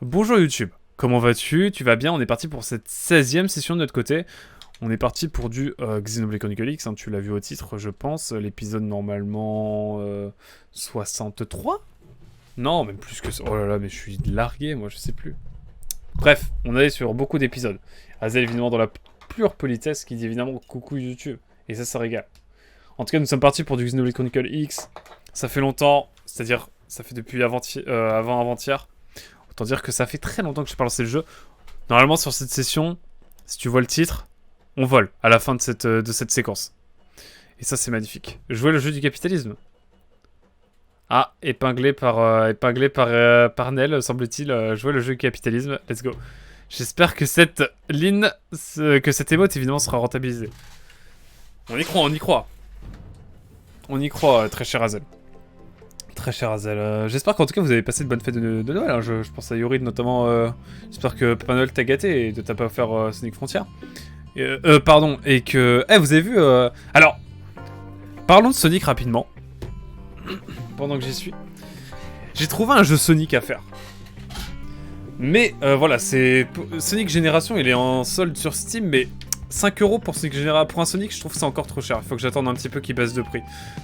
Bonjour YouTube, comment vas-tu? Tu vas bien? On est parti pour cette 16e session de notre côté. On est parti pour du Xenoblade Chronicle X, hein, tu l'as vu au titre je pense. L'épisode normalement 63? Non, même plus que ça. Oh là là, mais je suis largué, moi je sais plus. Bref, on est sur beaucoup d'épisodes. Azel évidemment dans la pure politesse qui dit évidemment coucou YouTube. Et ça régale. En tout cas, nous sommes partis pour du Xenoblade Chronicle X. Ça fait longtemps, c'est-à-dire ça fait depuis avant-hier. Autant dire que ça fait très longtemps que je n'ai pas lancé le jeu. Normalement, sur cette session, si tu vois le titre, on vole à la fin de cette séquence. Et ça, c'est magnifique. Jouer le jeu du capitalisme. Ah, épinglé par Nel, semble-t-il. Jouer le jeu du capitalisme. Let's go. J'espère que cette ligne, que cette émote, évidemment, sera rentabilisée. On y croit, on y croit. On y croit, très cher Azel. Très cher Azel. J'espère qu'en tout cas vous avez passé de bonnes fêtes de Noël. Hein. Je pense à Yorid notamment. J'espère que Papa Noël t'a gâté et de t'as pas offert Sonic Frontier. Pardon. Et que. Eh, vous avez vu. Alors, parlons de Sonic rapidement. Pendant que j'y suis. J'ai trouvé un jeu Sonic à faire. Mais voilà, c'est. Sonic Génération, il est en solde sur Steam, mais 5 € pour un Sonic, je trouve que c'est encore trop cher. Il faut que j'attende un petit peu qu'il baisse de prix.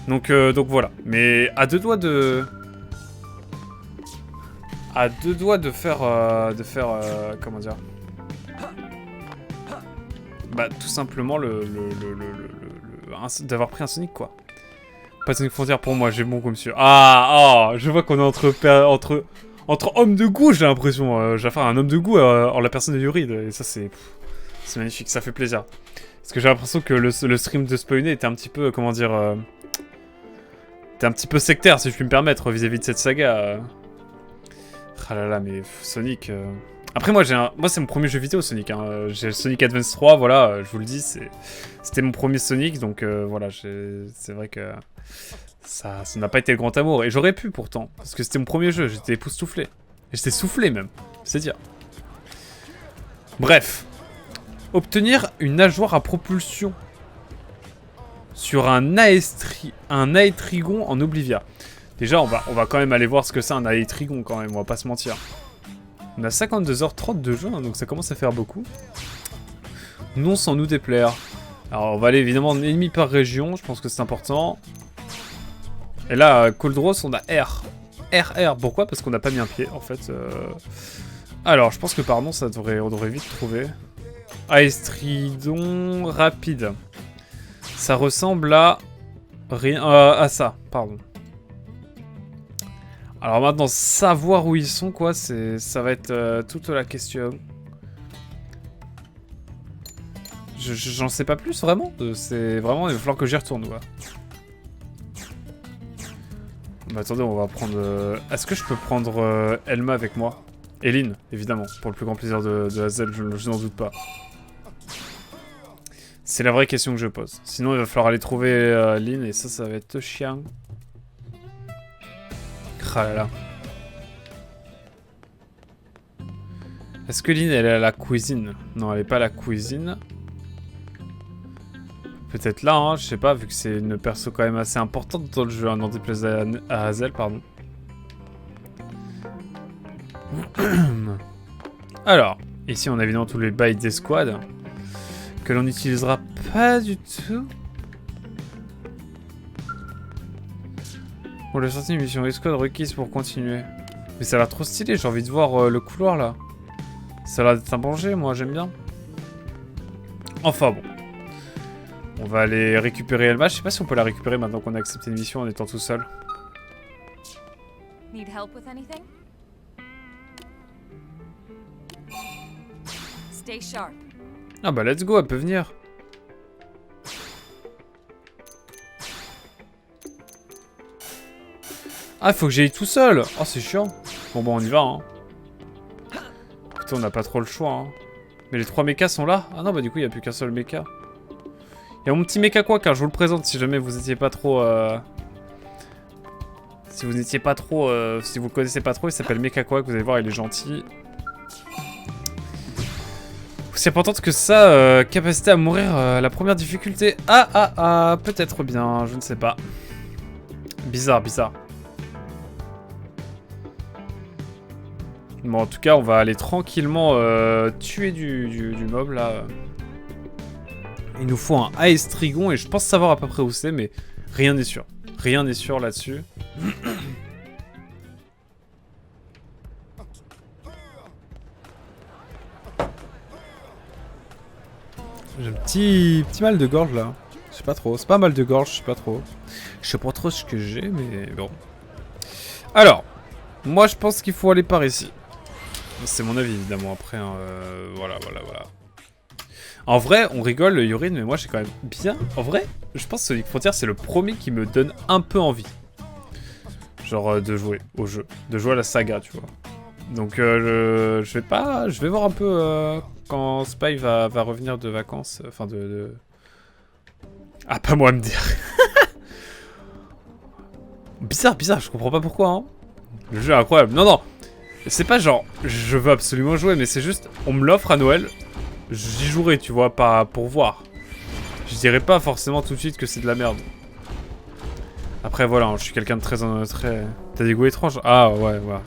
Donc voilà. Mais à deux doigts de... faire... comment dire... Bah, tout simplement d'avoir pris un Sonic, quoi. Pas de Sonic Frontier pour moi, j'ai bon goût, monsieur. Ah, je vois qu'on est entre hommes de goût, j'ai l'impression. J'ai affaire à un homme de goût en la personne de Yurid. Et ça, c'est magnifique, ça fait plaisir. Parce que j'ai l'impression que le stream de Spoiné était un petit peu, comment dire... était un petit peu sectaire, si je puis me permettre, vis-à-vis de cette saga. Ah là là, mais Sonic... Après, moi, c'est mon premier jeu vidéo, Sonic. Hein. J'ai Sonic Advance 3, voilà, je vous le dis, c'était mon premier Sonic, donc voilà, c'est vrai que... Ça n'a pas été le grand amour. Et j'aurais pu, pourtant, parce que c'était mon premier jeu, j'étais époustouflé. Et j'étais soufflé, même, c'est dire. Bref. Obtenir une nageoire à propulsion sur un Aetrigon en Oblivia. Déjà, on va quand même aller voir ce que c'est un Aetrigon quand même, on va pas se mentir. On a 52h30 de jeu, hein, donc ça commence à faire beaucoup. Non sans nous déplaire. Alors, on va aller évidemment en ennemi par région, je pense que c'est important. Et là, Coldros, on a R. RR, pourquoi? Parce qu'on n'a pas mis un pied, en fait. Alors, je pense que pardon, on devrait vite trouver. Aestridon rapide. Ça ressemble à... rien... à ça, pardon. Alors maintenant, savoir où ils sont, quoi, ça va être toute la question. J'en sais pas plus, vraiment. C'est vraiment, il va falloir que j'y retourne, quoi. Bah, attendez, on va prendre... Est-ce que je peux prendre Elma avec moi? Et Lynn, évidemment, pour le plus grand plaisir de Hazel, je n'en doute pas. C'est la vraie question que je pose. Sinon, il va falloir aller trouver Lynn, et ça va être chiant. Ah là là. Est-ce que Lynn, elle est à la cuisine? Non, elle est pas à la cuisine. Peut-être là, hein, je sais pas, vu que c'est une perso quand même assez importante dans le jeu, hein, n'en déplaise à Hazel, pardon. Alors, ici on a évidemment tous les bails des squads, que l'on n'utilisera pas du tout. Pour la sortie d'une mission escouade requise pour continuer. Mais ça a l'air trop stylé, j'ai envie de voir le couloir là. Ça a l'air d'être un danger, moi j'aime bien. Enfin bon. On va aller récupérer Elma. Je sais pas si on peut la récupérer maintenant qu'on a accepté une mission en étant tout seul. Need help with anything? Stay sharp. Ah bah let's go, elle peut venir. Ah, faut que j'aille tout seul. Oh, c'est chiant. Bon, on y va, hein. Écoutez, on n'a pas trop le choix, hein. Mais les 3 mechas sont là. Ah non, bah du coup, il n'y a plus qu'un seul mecha. Il y a mon petit mecha quoi, car je vous le présente si jamais vous étiez pas trop... Si vous n'étiez pas trop... si vous le connaissez pas trop, il s'appelle Mecha quoi, vous allez voir, il est gentil. Aussi importante que ça, capacité à mourir à la première difficulté. Peut-être bien, je ne sais pas. Bizarre. Bon, en tout cas, on va aller tranquillement tuer du mob, là. Il nous faut un Aestrigon, et je pense savoir à peu près où c'est, mais rien n'est sûr. Rien n'est sûr là-dessus. J'ai un petit mal de gorge, là. Je sais pas trop. C'est pas mal de gorge, je sais pas trop. Je sais pas trop ce que j'ai, mais bon. Alors, moi, je pense qu'il faut aller par ici. C'est mon avis, évidemment, après, hein, voilà. En vrai, on rigole, Yorin, mais moi, j'ai quand même bien... En vrai, je pense que Sonic Frontier, c'est le premier qui me donne un peu envie. Genre, de jouer au jeu. De jouer à la saga, tu vois. Donc, je vais voir un peu quand Spy va revenir de vacances. Enfin, Ah, pas moi à me dire. Bizarre, je comprends pas pourquoi, hein. Le jeu est incroyable. Non. C'est pas genre, je veux absolument jouer, mais c'est juste, on me l'offre à Noël, j'y jouerai, tu vois, pas pour voir. Je dirais pas forcément tout de suite que c'est de la merde. Après, voilà, hein, je suis quelqu'un de très... T'as des goûts étranges? Ah, ouais, bon.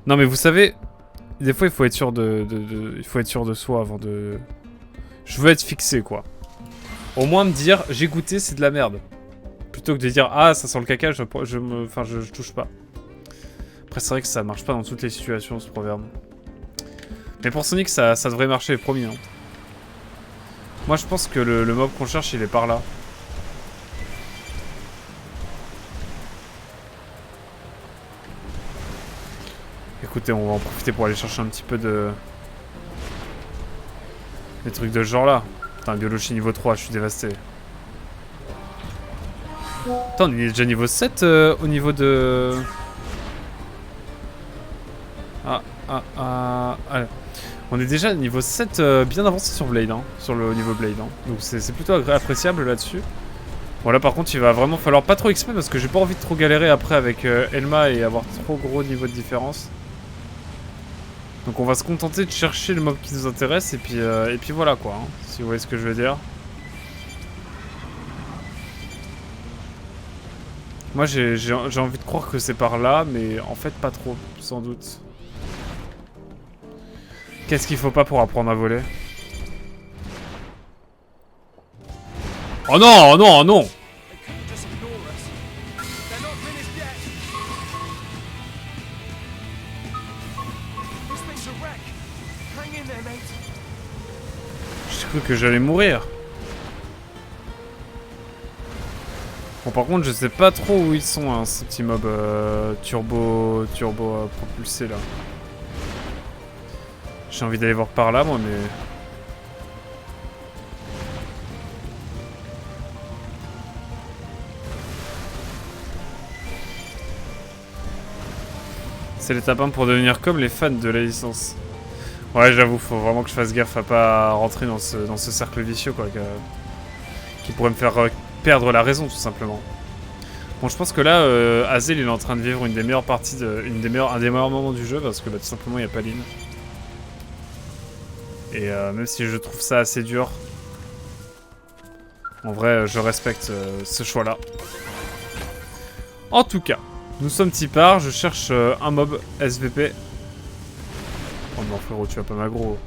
Non, mais vous savez, des fois, il faut être sûr il faut être sûr de soi avant de... Je veux être fixé, quoi. Au moins me dire, j'ai goûté, c'est de la merde. Plutôt que de dire, ah, ça sent le caca, je touche pas. Après, c'est vrai que ça marche pas dans toutes les situations, ce proverbe. Mais pour Sonic, ça devrait marcher, promis. Hein. Moi, je pense que le mob qu'on cherche, il est par là. Écoutez, on va en profiter pour aller chercher un petit peu de... Des trucs de ce genre-là. Putain, biologie niveau 3, je suis dévasté. Attends, on est déjà niveau 7 au niveau de... Allez. On est déjà niveau 7 bien avancé sur Blade, hein, sur le niveau Blade. Hein. Donc c'est plutôt appréciable là-dessus. Bon là par contre il va vraiment falloir pas trop XP parce que j'ai pas envie de trop galérer après avec Elma et avoir trop gros niveau de différence. Donc on va se contenter de chercher le mob qui nous intéresse et puis voilà quoi, hein, si vous voyez ce que je veux dire. Moi j'ai envie de croire que c'est par là, mais en fait pas trop, sans doute. Qu'est-ce qu'il faut pas pour apprendre à voler? Oh non, oh non, oh non! J'ai cru que j'allais mourir. Bon par contre je sais pas trop où ils sont hein, ces petits mobs turbo propulsés là. J'ai envie d'aller voir par là moi mais... C'est l'étape 1 pour devenir comme les fans de la licence. Ouais j'avoue, faut vraiment que je fasse gaffe à pas rentrer dans ce cercle vicieux quoi. Qui pourrait me faire perdre la raison tout simplement. Bon je pense que là Hazel il est en train de vivre une des meilleures parties, un des meilleurs moments du jeu parce que bah, tout simplement il n'y a pas Lynn. Et même si je trouve ça assez dur, en vrai je respecte ce choix là. En tout cas, nous sommes Tipar, je cherche un mob SVP. Oh non frérot, tu vas pas m'aggro.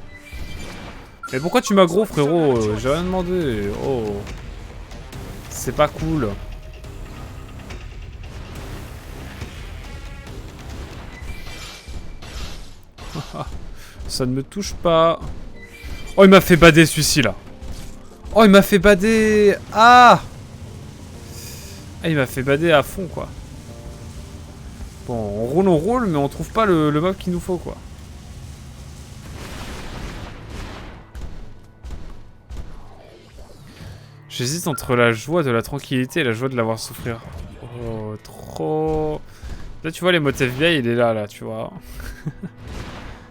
Mais pourquoi tu m'aggro frérot? J'ai rien demandé. Oh. C'est pas cool. Ça ne me touche pas. Oh il m'a fait bader celui-ci là. Oh il m'a fait bader. Ah, il m'a fait bader à fond quoi. Bon on roule mais on trouve pas le mob qu'il nous faut quoi. J'hésite entre la joie de la tranquillité et la joie de l'avoir souffrir. Oh trop. Là tu vois les mots FBI il est là tu vois.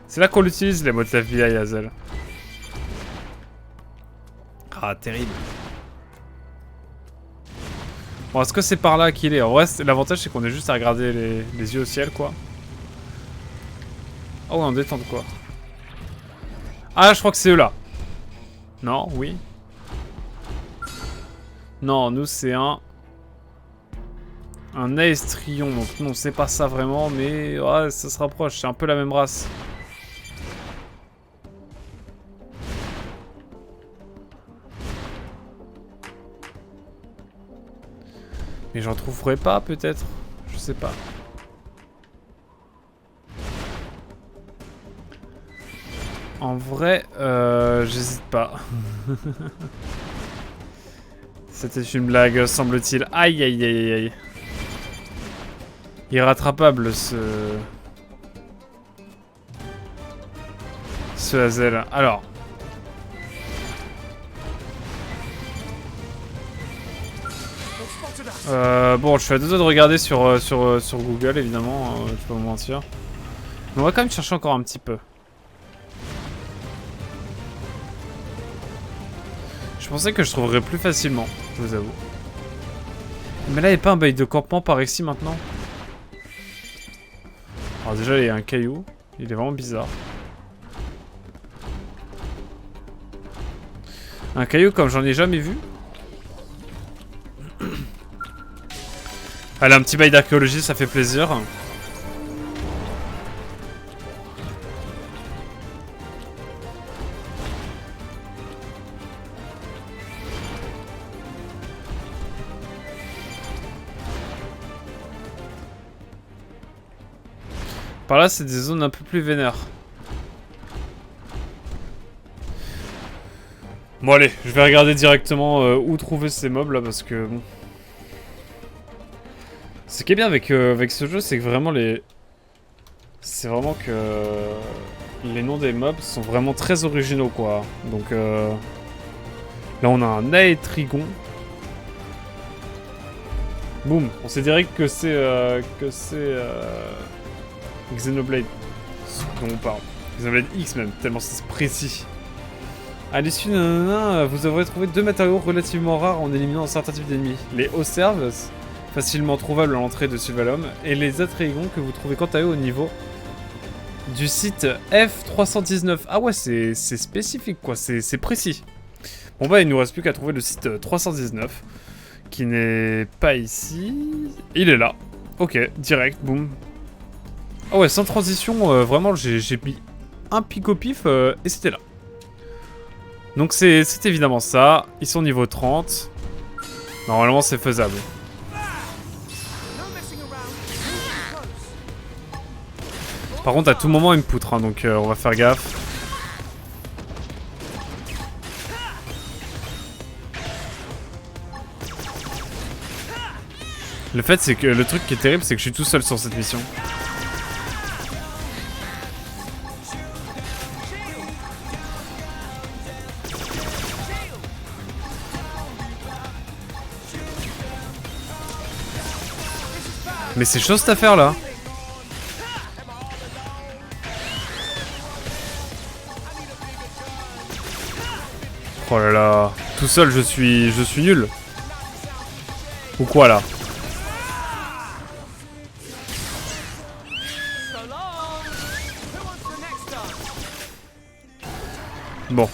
C'est là qu'on l'utilise les mots FBI Hazel. Ah terrible. Bon est-ce que c'est par là qu'il est? En vrai l'avantage c'est qu'on est juste à regarder les yeux au ciel quoi. Oh ouais en détente quoi. Ah je crois que c'est eux là. Non, oui. Non, nous c'est un Un Aestrion, donc non, c'est pas ça vraiment, mais ouais, ça se rapproche, c'est un peu la même race. Mais j'en trouverai pas, peut-être. Je sais pas. En vrai, j'hésite pas. C'était une blague, semble-t-il. Aïe, aïe, aïe, aïe. Irrattrapable, ce Hazel. Alors. Bon, je suis à deux doigts de regarder sur Google, évidemment. Je peux pas vous mentir. Mais on va quand même chercher encore un petit peu. Je pensais que je trouverais plus facilement, je vous avoue. Mais là, il n'y a pas un bail de campement par ici maintenant. Alors déjà, il y a un caillou. Il est vraiment bizarre. Un caillou comme j'en ai jamais vu. Allez, un petit bail d'archéologie, ça fait plaisir. Par là, c'est des zones un peu plus vénères. Bon allez, je vais regarder directement où trouver ces mobs là parce que bon. Ce qui est bien avec ce jeu, c'est que vraiment les... C'est vraiment que... Les noms des mobs sont vraiment très originaux quoi. Donc là on a un Aetrigon. Boum, on sait direct que c'est Xenoblade dont on parle. Xenoblade X même, tellement c'est précis. À l'issue vous aurez trouvé 2 matériaux relativement rares en éliminant un certain type d'ennemis. Les Oserves, facilement trouvables à l'entrée de Sylvalum, et les Atrégons que vous trouvez quant à eux au niveau du site F319. Ah ouais, c'est spécifique quoi, c'est précis. Bon bah il nous reste plus qu'à trouver le site 319, qui n'est pas ici. Il est là. Ok, direct, boum. Ah ouais, sans transition, vraiment j'ai mis un pic au pif et c'était là. Donc c'est évidemment ça. Ils sont niveau 30. Normalement c'est faisable. Par contre à tout moment il me poutre, hein, donc on va faire gaffe. Le fait c'est que le truc qui est terrible c'est que je suis tout seul sur cette mission. Mais c'est chaud cette affaire là. Oh là là, tout seul je suis nul. Ou quoi là? Bon.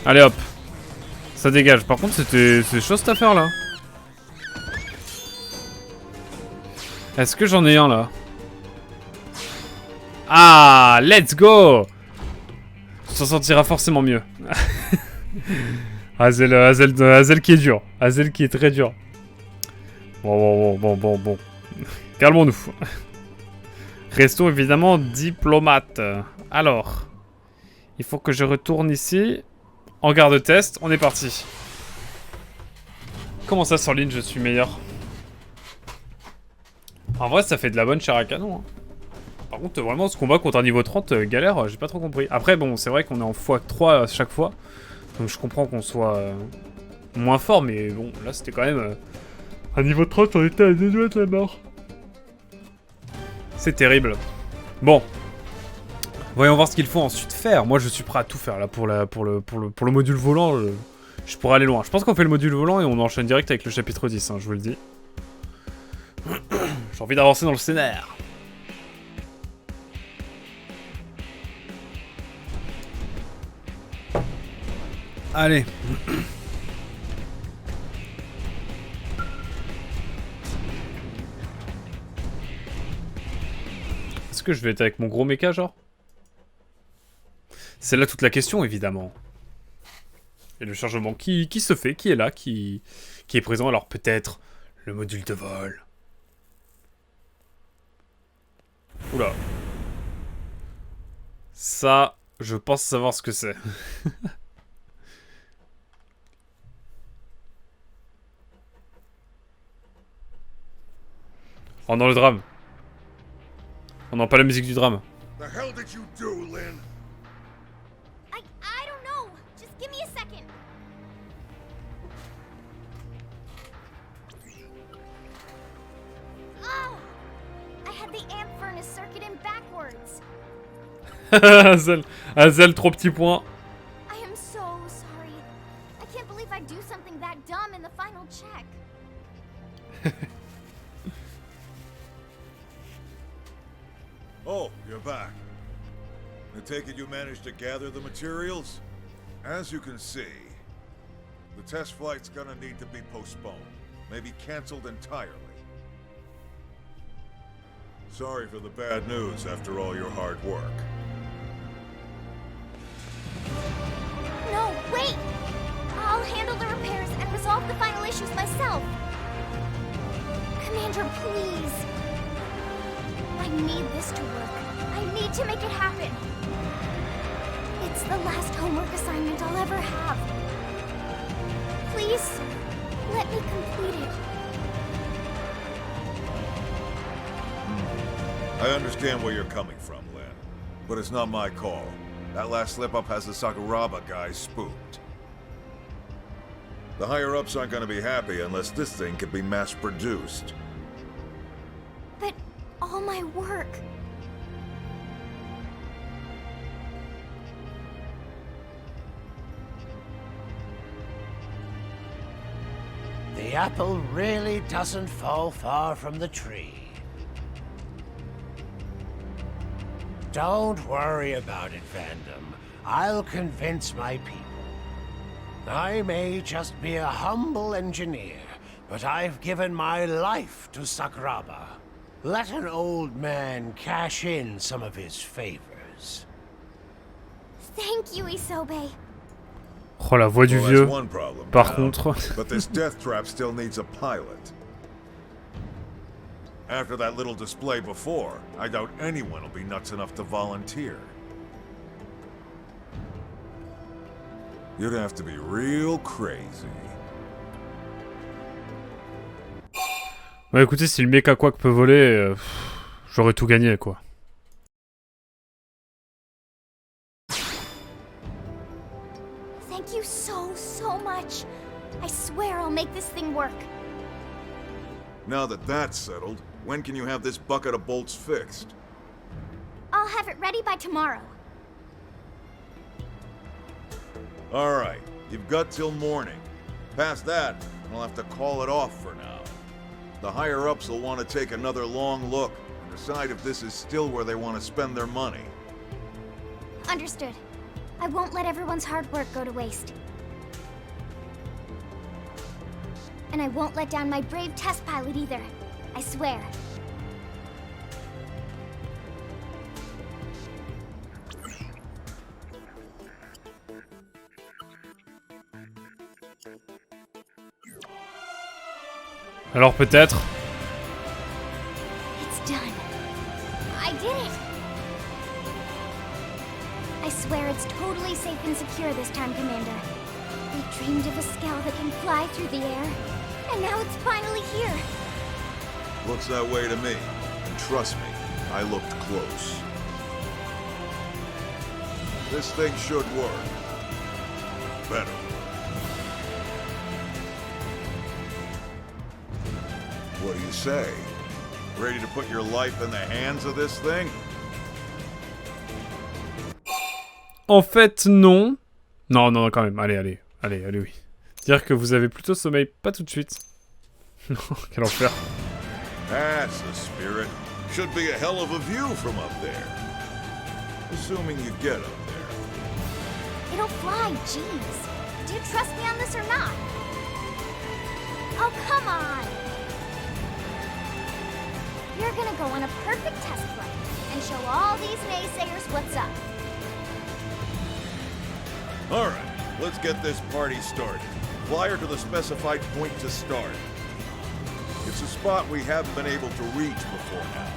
Allez hop. Ça dégage. Par contre c'est chaud cette affaire là. Est-ce que j'en ai un là? Ah, let's go! Ça sentira forcément mieux. Hazel qui est dur. Hazel qui est très dur. Bon. Calmons-nous. Restons évidemment diplomates. Alors, il faut que je retourne ici. En garde test, on est parti. Comment ça, sur ligne, je suis meilleur? En vrai, ça fait de la bonne chair à canon. Hein. Par contre, vraiment, ce combat contre un niveau 30, galère, j'ai pas trop compris. Après, bon, c'est vrai qu'on est en x3 à chaque fois. Donc je comprends qu'on soit moins fort, mais bon, là, c'était quand même... un niveau 30, on était à 2 doigts de la mort. C'est terrible. Bon. Voyons voir ce qu'il faut ensuite faire. Moi, je suis prêt à tout faire, là, pour le module volant. Je pourrais aller loin. Je pense qu'on fait le module volant et on enchaîne direct avec le chapitre 10, hein, je vous le dis. J'ai envie d'avancer dans le scénario. Allez. Est-ce que je vais être avec mon gros méca, genre? C'est là toute la question, évidemment. Et le chargement qui se fait, qui est là, qui est présent. Alors peut-être le module de vol. Oula. Ça, je pense savoir ce que c'est. Oh non, le drame. Oh non, pas la musique du drame. The hell did you do, Lynn? I don't know. Just give me a second. Oh, I had the amp furnace circuit in backwards. Hazel, trop petit point. I am so sorry. I can't believe I'd do something that dumb in the final check. Oh, you're back. I take it you managed to gather the materials? As you can see, the test flight's gonna need to be postponed. Maybe canceled entirely. Sorry for the bad news after all your hard work. No, wait! I'll handle the repairs and resolve the final issues myself. Commander, please. I need this to work. I need to make it happen. It's the last homework assignment I'll ever have. Please, let me complete it. I understand where you're coming from, Lynn. But it's not my call. That last slip-up has the Sakuraba guys spooked. The higher-ups aren't gonna be happy unless this thing can be mass-produced. But all my work... The apple really doesn't fall far from the tree. Don't worry about it, Vandom. I'll convince my people. I may just be a humble engineer, but I've given my life to Sakuraba. Let an old man cash in some of his favors. Thank you, Isobe. Oh, la voix du Well, vieux. that's one problem, Par pal. contre... But this death trap still needs a pilot. After that little display before, I doubt anyone will be nuts enough to volunteer. You'd have to be real crazy. Bah écoutez, si le mec à quoi que peut voler, j'aurais tout gagné, quoi. Thank you so much. I swear I'll make this thing work. Now that that's settled, when can you have this bucket of bolts fixed? I'll have it ready by tomorrow. Alright, you've got till morning. Past that, I'll have to call it off for now. The higher-ups will want to take another long look and decide if this is still where they want to spend their money. Understood. I won't let everyone's hard work go to waste. And I won't let down my brave test pilot either. I swear. Alors peut-être... It's done. I did it! I swear it's totally safe and secure this time, Commander. We dreamed of a Skell that can fly through the air, and now it's finally here. Looks that way to me. And trust me, I looked close. This thing should work. Better. What do you say? Ready to put your life in the hands of this thing? En fait, non. Non, non, quand même. Allez, oui. Dire que vous avez plutôt sommeil, pas tout de suite. Non, quel enfer. That's the spirit. Should be a hell of a view from up there. Assuming you get up there. It'll fly, jeez. Do you trust me on this or not? Oh, come on! You're gonna go on a perfect test flight and show all these naysayers what's up. Alright, let's get this party started. Fly her to the specified point to start. It's a spot we haven't been able to reach before now.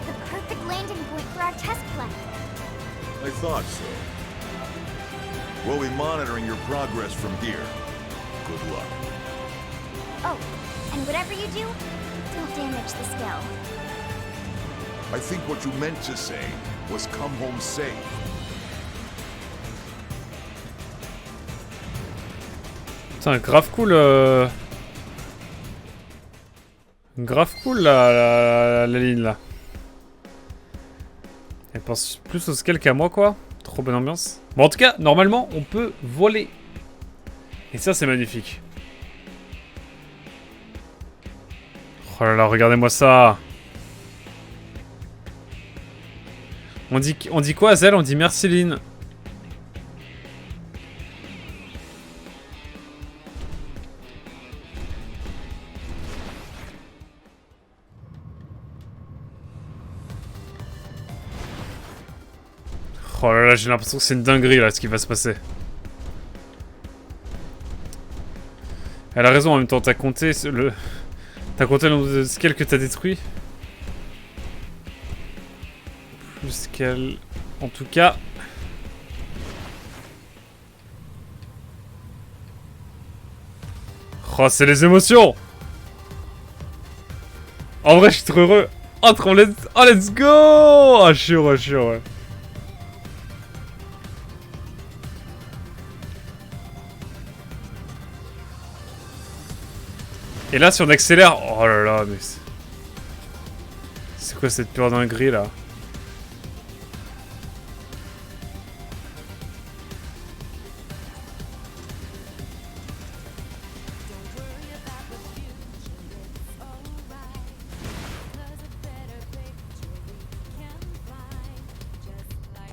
The perfect landing point for our test flight. I thought so. We'll be monitoring your progress from here. Good luck. Oh, and whatever you do, don't damage the skill. I think what you meant to say was come home safe. Putain, grave cool. Grave cool la ligne là. Elle pense plus au scale qu'à moi quoi. Trop bonne ambiance. Bon en tout cas, normalement on peut voler. Et ça c'est magnifique. Oh là là, regardez-moi ça. On dit quoi Azel? On dit merci Lynn. Oh là là, j'ai l'impression que c'est une dinguerie là ce qui va se passer. Elle a raison en même temps, t'as compté le nombre de scales que t'as détruit. Plus qu'elle... En tout cas... Oh, c'est les émotions! En vrai, je suis trop heureux! Oh, trop let's go! Oh, je suis heureux, je suis heureux. Et là, si on accélère... Oh là là, mais... C'est quoi cette pure dinguerie, là?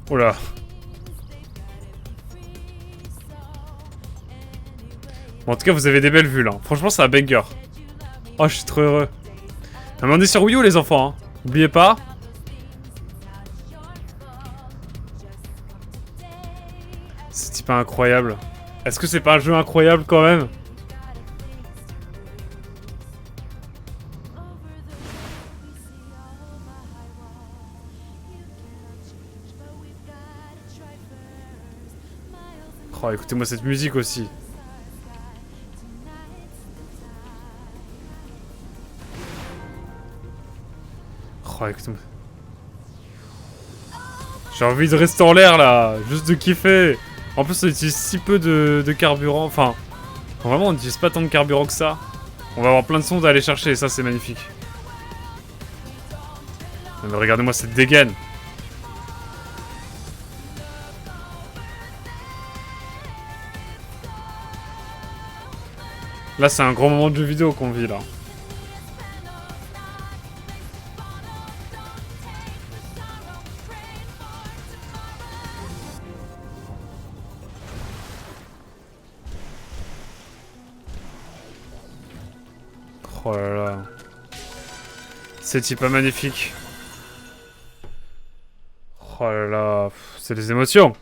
Oh là. Bon, en tout cas, vous avez des belles vues, là. Franchement, c'est un banger. Oh, je suis trop heureux. Ah, mais on est sur Wii U, les enfants, hein. N'oubliez pas. C'est type incroyable. Est-ce que c'est pas un jeu incroyable, quand même? Oh, écoutez-moi cette musique aussi. Oh, écoute-moi. J'ai envie de rester en l'air là, juste de kiffer. En plus, on utilise si peu de carburant. Enfin, vraiment, on n'utilise pas tant de carburant que ça. On va avoir plein de sondes à aller chercher, et ça, c'est magnifique. Mais regardez-moi cette dégaine. Là, c'est un grand moment de jeu vidéo qu'on vit là. Oh là là. C'est type pas magnifique. Oh là là. C'est des émotions.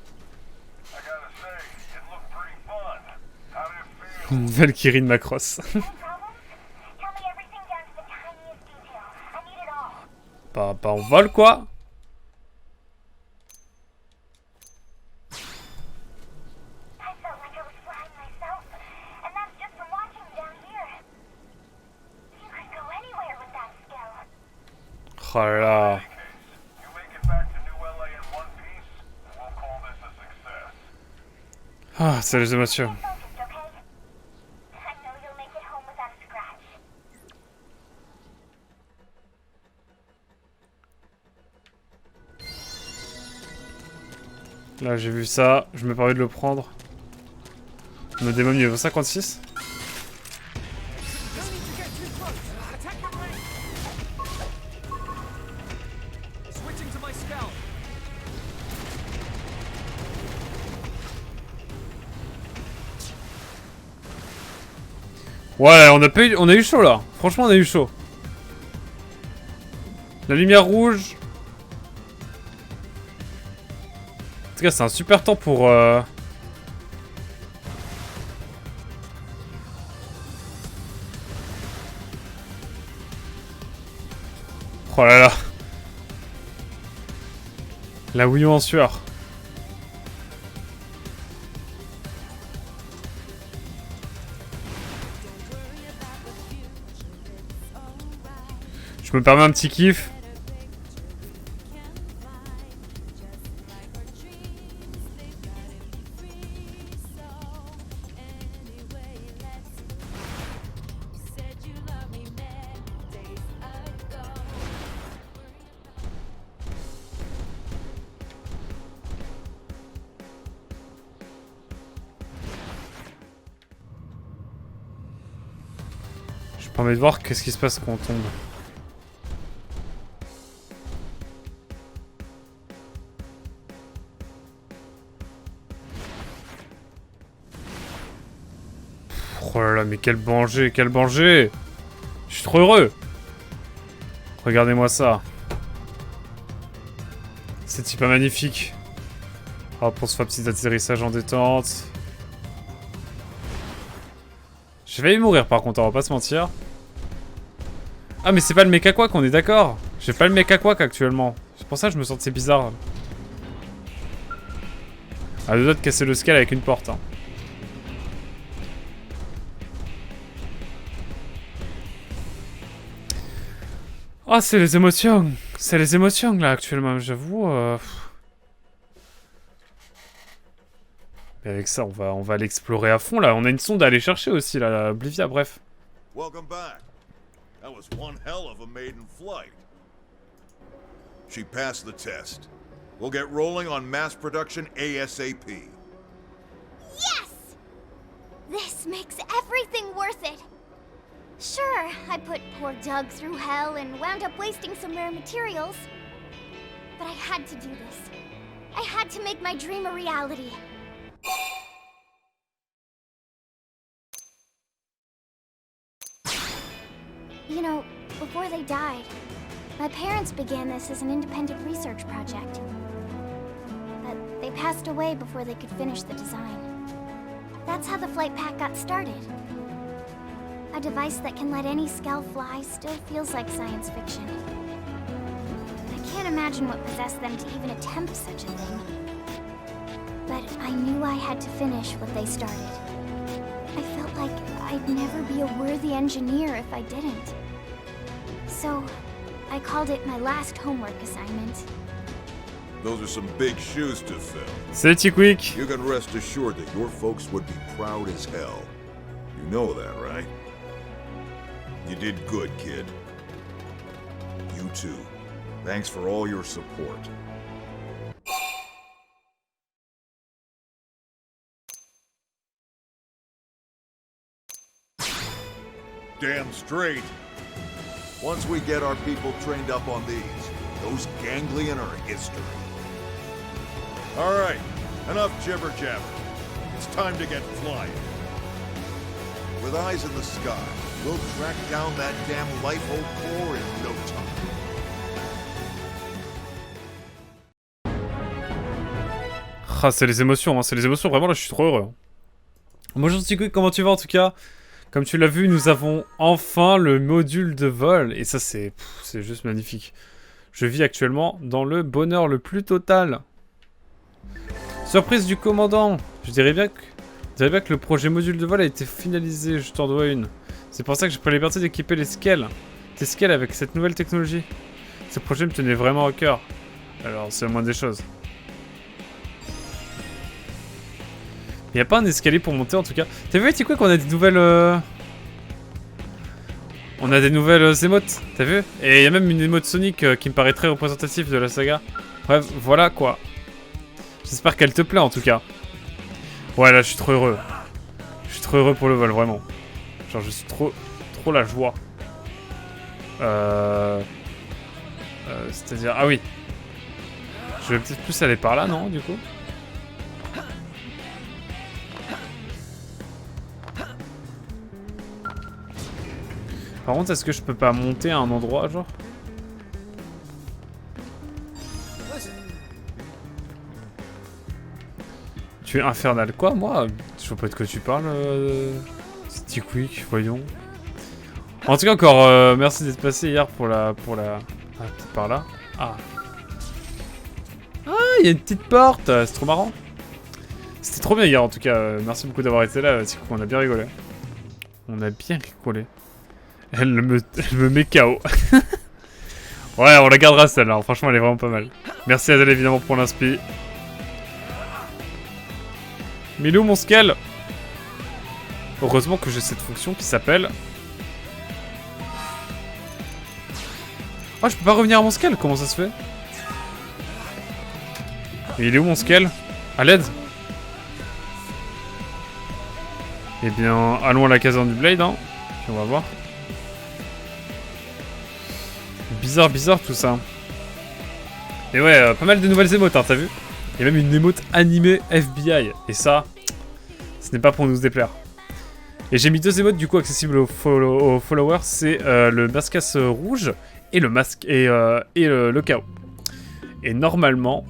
Valkyrie de Macross. Bah on vole quoi. Oh là là. Ah, c'est les émotions. Là, j'ai vu ça, je me permets de le prendre. Me démon niveau 56. Ouais, on a eu chaud là. Franchement, on a eu chaud. La lumière rouge. En tout cas, c'est un super temps pour... Oh là là. La Wii U en sueur. Je me permets un petit kiff. Je me permets de voir qu'est-ce qui se passe quand on tombe. Oh là là, mais quel danger, quel danger! Je suis trop heureux! Regardez-moi ça. C'est super magnifique. Oh, pour ce petit atterrissage en détente. J'ai failli mourir par contre, on va pas se mentir. Ah, mais c'est pas le mecha quack, on est d'accord? J'ai pas le mecha quack actuellement. C'est pour ça que je me sentais bizarre. À deux doigts de casser le scale avec une porte. Hein. Ah, c'est les émotions. C'est les émotions là actuellement, j'avoue. Mais avec ça, on va l'explorer à fond là. On a une sonde à aller chercher aussi là, Oblivia, bref. Welcome back. That was one hell of a maiden flight. She passed the test. We'll get rolling on mass production ASAP. Yes! This makes everything worth it. Sure, I put poor Doug through hell and wound up wasting some rare materials. But I had to do this. I had to make my dream a reality. You know, before they died, my parents began this as an independent research project. But they passed away before they could finish the design. That's how the flight pack got started. A device that can let any Skell fly still feels like science fiction. I can't imagine what possessed them to even attempt such a thing. But I knew I had to finish what they started. I felt like I'd never be a worthy engineer if I didn't. So, I called it my last homework assignment. Those are some big shoes to fill. C'est Quick. You can rest assured that your folks would be proud as hell. You know that, right? You did good, kid. You too. Thanks for all your support. Damn straight. Once we get our people trained up on these, those ganglion are history. All right, enough jibber-jabber. It's time to get flying. With eyes in the sky, we'll track down that damn Life-Hold core in no time. Ah, c'est les émotions, hein. C'est les émotions, vraiment là je suis trop heureux. Bonjour Quick, comment tu vas en tout cas? Comme tu l'as vu, nous avons enfin le module de vol. Et ça, c'est juste magnifique. Je vis actuellement dans le bonheur le plus total. Surprise du commandant. Je dirais bien que le projet module de vol a été finalisé. Je t'en dois une. C'est pour ça que j'ai pris la liberté d'équiper les Skell. Tes Skell avec cette nouvelle technologie. Ce projet me tenait vraiment au cœur. Alors, c'est la moindre des choses. Il n'y a pas un escalier pour monter en tout cas. T'as vu, tu quoi qu'on a des nouvelles... On a des nouvelles émotes, t'as vu? Et il y a même une émote Sonic qui me paraît très représentative de la saga. Bref, voilà quoi. J'espère qu'elle te plaît en tout cas. Ouais, là je suis trop heureux. Je suis trop heureux pour le vol, vraiment. Genre je suis trop la joie. C'est-à-dire... Ah oui. Je vais peut-être plus aller par là, non, du coup? Par contre, est-ce que je peux pas monter à un endroit, genre? Tu es infernal. Quoi, moi? Je vois pas de quoi tu parles, Stick Quick, voyons. En tout cas, encore, merci d'être passé hier pour la... Ah, peut-être par là. Ah. Ah, il y a une petite porte, c'est trop marrant. C'était trop bien hier, en tout cas. Merci beaucoup d'avoir été là, Stick Quick, on a bien rigolé. On a bien rigolé. Elle me met KO. Ouais, on la gardera celle-là, hein. Franchement, elle est vraiment pas mal. Merci à elle, évidemment, pour l'inspi. Milou, mon scale. Heureusement que j'ai cette fonction qui s'appelle... Oh, je peux pas revenir à mon scale. Comment ça se fait? Et il est où mon scale? À l'aide? Eh bien, allons à la caserne du Blade, hein. Puis on va voir. Bizarre tout ça. Et ouais, pas mal de nouvelles émotes, hein, t'as vu? Il y a même une émote animée FBI. Et ça, ce n'est pas pour nous déplaire. Et j'ai mis 2 émotes du coup accessibles aux followers. C'est le mascasse rouge et le masque et le chaos. Et normalement,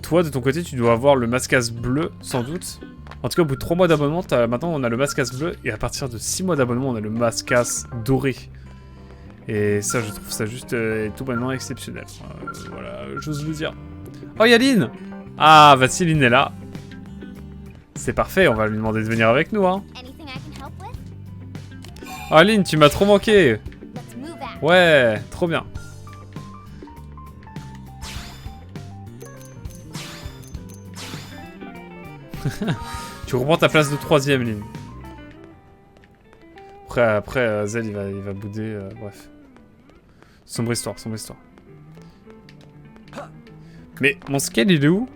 toi de ton côté, tu dois avoir le mascasse bleu, sans doute. En tout cas, au bout de 3 mois d'abonnement, maintenant on a le mascasse bleu. Et à partir de 6 mois d'abonnement, on a le mascasse doré. Et ça, je trouve ça juste tout bonnement exceptionnel. Voilà, j'ose le dire. Oh, Yaline! Ah, Vassiline est là. C'est parfait, on va lui demander de venir avec nous, hein. Oh, Aline, tu m'as trop manqué. Ouais, trop bien. Tu reprends ta place de 3ème, Lynn. Après Zell, il va bouder, bref. Sombre histoire. Mais mon scale, il est où?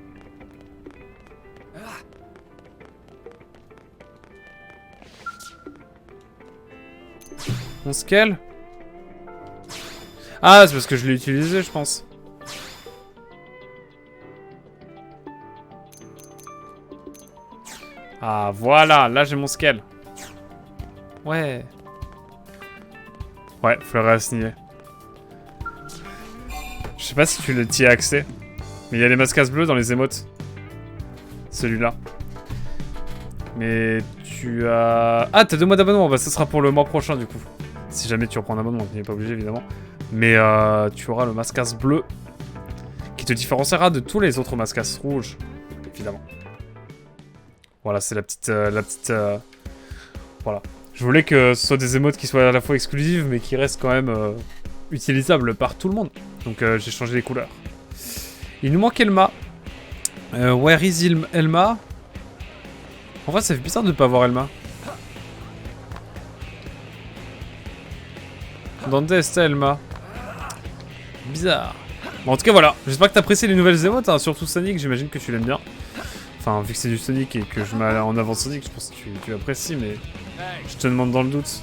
Mon scale? Ah, c'est parce que je l'ai utilisé, je pense. Ah, voilà, là j'ai mon scale. Ouais. Ouais, faut le réassigner. Je sais pas si tu t'y as accès. Mais il y a les mascasses bleus dans les émotes. Celui-là. Mais tu as... Ah, t'as 2 mois d'abonnement. Bah, ça sera pour le mois prochain, du coup. Si jamais tu reprends un abonnement, tu n'es pas obligé, évidemment. Mais tu auras le mascasse bleu. Qui te différenciera de tous les autres mascasses rouges. Évidemment. Voilà, c'est la petite... Voilà. Je voulais que ce soit des émotes qui soient à la fois exclusives, mais qui restent quand même utilisables par tout le monde. Donc j'ai changé les couleurs. Il nous manque Elma. Where is Elma? En vrai, ça fait bizarre de ne pas voir Elma. Donde está Elma? Bizarre. Bon, en tout cas, voilà. J'espère que t'apprécies les nouvelles émotes, hein, surtout Sonic. J'imagine que tu l'aimes bien. Enfin, vu que c'est du Sonic et que je mets en avant Sonic, je pense que tu apprécies, mais je te demande dans le doute.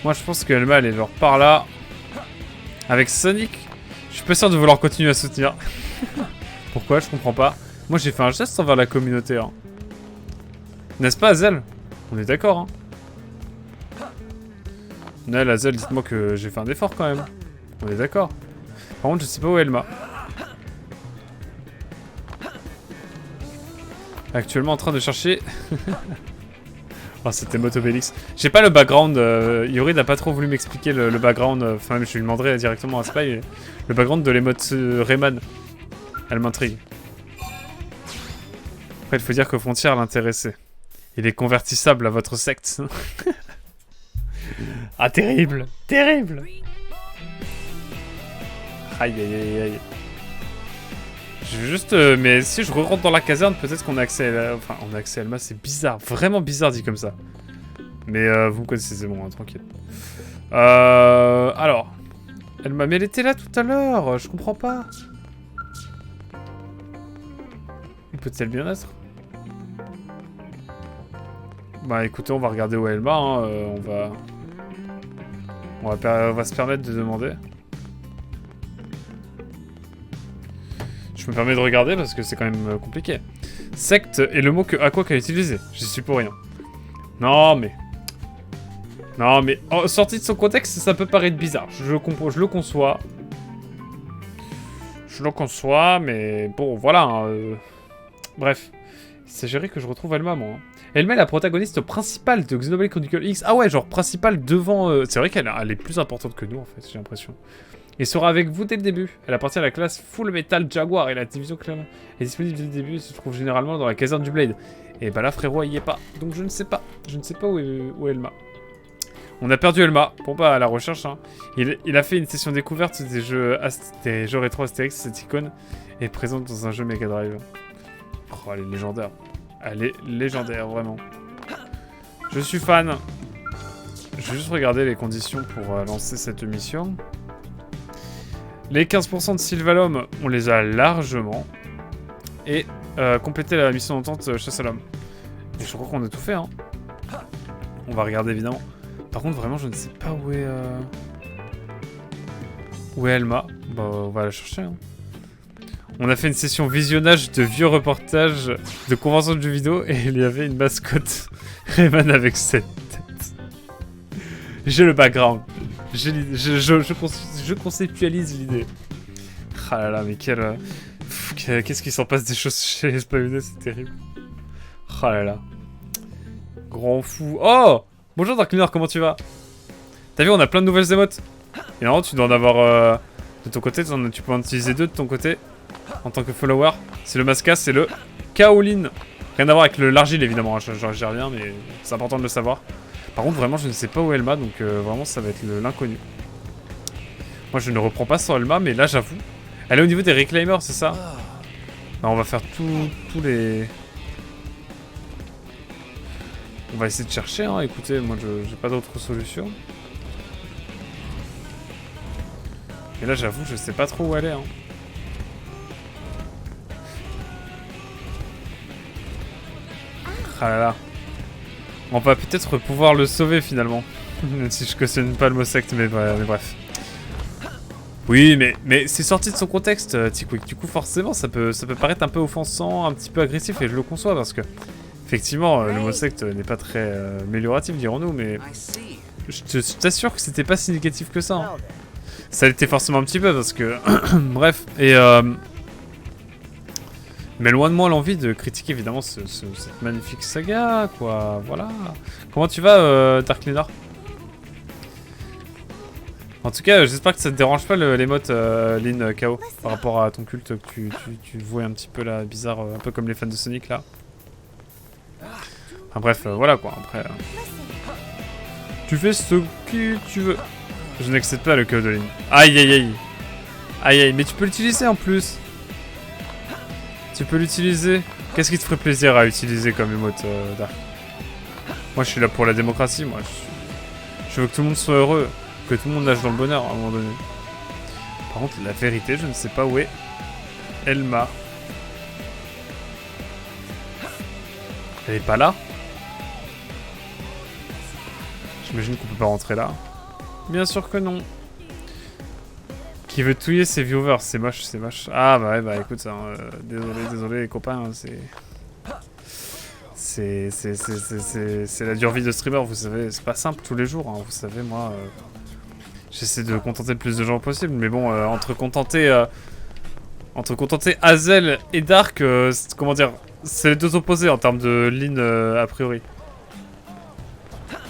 Moi, je pense qu'Elma, elle est genre par là. Avec Sonic, je suis pas sûr de vouloir continuer à soutenir. Pourquoi? Je comprends pas. Moi, j'ai fait un geste envers la communauté. Hein. N'est-ce pas, Azel? On est d'accord, hein? Nel, Azel, dites-moi que j'ai fait un effort quand même. On est d'accord. Par contre, je sais pas où est Elma. Actuellement en train de chercher... Oh, c'était Motobélix. J'ai pas le background. Yuri n'a pas trop voulu m'expliquer le background. Enfin, même je lui demanderai directement à Spy. Le background de l'émote Rayman. Elle m'intrigue. Après, il faut dire que Frontier l'intéressait. Il est convertissable à votre secte. Ah, terrible. Terrible. Aïe, aïe, aïe, aïe. Je vais juste... mais si je rentre dans la caserne, peut-être qu'on a accès à... Enfin, on a accès à Elma, c'est bizarre. Vraiment bizarre dit comme ça. Mais vous me connaissez, c'est bon, hein, tranquille. Alors... Elma, mais elle était là tout à l'heure. Je comprends pas. Peut-elle bien être? Bah écoutez, on va regarder où est Elma. Hein, on va se permettre de demander. Je me permets de regarder parce que c'est quand même compliqué. Secte est le mot que Aquac a utilisé. J'y suis pour rien. Non, mais... Non, mais... Oh, sorti de son contexte, ça peut paraître bizarre. Je le conçois. Je le conçois, mais... Bon, voilà. Hein, Bref. Il s'agirait que je retrouve Elma, moi. Elma est la protagoniste principale de Xenoblade Chronicle X. Ah ouais, genre principale devant... C'est vrai qu'elle est plus importante que nous, en fait, j'ai l'impression. Et sera avec vous dès le début. Elle appartient à la classe Full Metal Jaguar et la division Clan est disponible dès le début. Elle se trouve généralement dans la caserne du Blade. Et bah là, frérot, il y est pas. Donc je ne sais pas. Je ne sais pas où est Elma. On a perdu Elma. Bon bah, à la recherche. Hein. Il a fait une session découverte des jeux rétro Astérix. Cette icône est présente dans un jeu Mega Drive. Oh, elle est légendaire. Elle est légendaire, vraiment. Je suis fan. Je vais juste regarder les conditions pour lancer cette mission. Les 15% de Sylvalum, on les a largement. Et compléter la mission d'entente chasse à l'homme. Et je crois qu'on a tout fait, hein. On va regarder, évidemment. Par contre, vraiment, je ne sais pas où est... Où est Elma. Bah, on va la chercher, hein. On a fait une session visionnage de vieux reportages de conventions de jeux vidéo et il y avait une mascotte Rayman avec cette tête. J'ai le background. Je conceptualise l'idée. Ah là là, mais qu'est-ce qui s'en passe des choses chez les Spawner, c'est terrible. Ah là là. Grand fou. Oh! Bonjour Dark Lunar, comment tu vas? T'as vu, on a plein de nouvelles émotes. Et normalement, tu dois en avoir de ton côté, tu peux en utiliser 2 de ton côté. En tant que follower, c'est le Masca, c'est le Kaolin. Rien à voir avec le Largile évidemment, j'y reviens, mais c'est important de le savoir. Par contre, vraiment, je ne sais pas où est Elma, donc vraiment, ça va être l'inconnu. Moi, je ne reprends pas sans Elma, mais là, j'avoue. Elle est au niveau des Reclaimers, c'est ça? Non, on va faire tous les... On va essayer de chercher, hein. Écoutez, moi, j'ai pas d'autre solution. Et là, j'avoue, je sais pas trop où elle est, hein. Ah là là. On va peut-être pouvoir le sauver finalement. Même si je cautionne pas le mot secte, mais bref. Oui, mais c'est sorti de son contexte, Tickwick. Du coup, forcément, ça peut paraître un peu offensant, un petit peu agressif, et je le conçois parce que, effectivement, le mot secte n'est pas très amélioratif, dirons-nous, mais je t'assure que c'était pas si négatif que ça. Hein. Ça l'était forcément un petit peu parce que, bref, et mais loin de moi l'envie de critiquer évidemment cette magnifique saga, quoi, voilà. Comment tu vas, Dark Lunar? En tout cas, j'espère que ça te dérange pas l'émote Lin KO par rapport à ton culte que tu vois un petit peu là, bizarre, un peu comme les fans de Sonic là. Enfin bref, voilà quoi, après... Tu fais ce que tu veux. Je n'accepte pas le KO de Lin. Aïe aïe aïe. Aïe aïe, mais tu peux l'utiliser en plus. Tu peux l'utiliser. Qu'est-ce qui te ferait plaisir à utiliser comme emote, Dark? Moi, je suis là pour la démocratie. Moi, je veux que tout le monde soit heureux. Que tout le monde nage dans le bonheur à un moment donné. Par contre, la vérité, je ne sais pas où est Elma. Elle est pas là? J'imagine qu'on peut pas rentrer là. Bien sûr que non. Qui veut touiller ses viewers, c'est moche, c'est moche. Ah bah ouais, bah écoute, hein, désolé les copains, hein, c'est la dure vie de streamer, vous savez, c'est pas simple tous les jours, hein, vous savez, moi, j'essaie de contenter le plus de gens possible, mais bon, entre contenter Hazel et Dark, comment dire, c'est les deux opposés en termes de ligne a priori.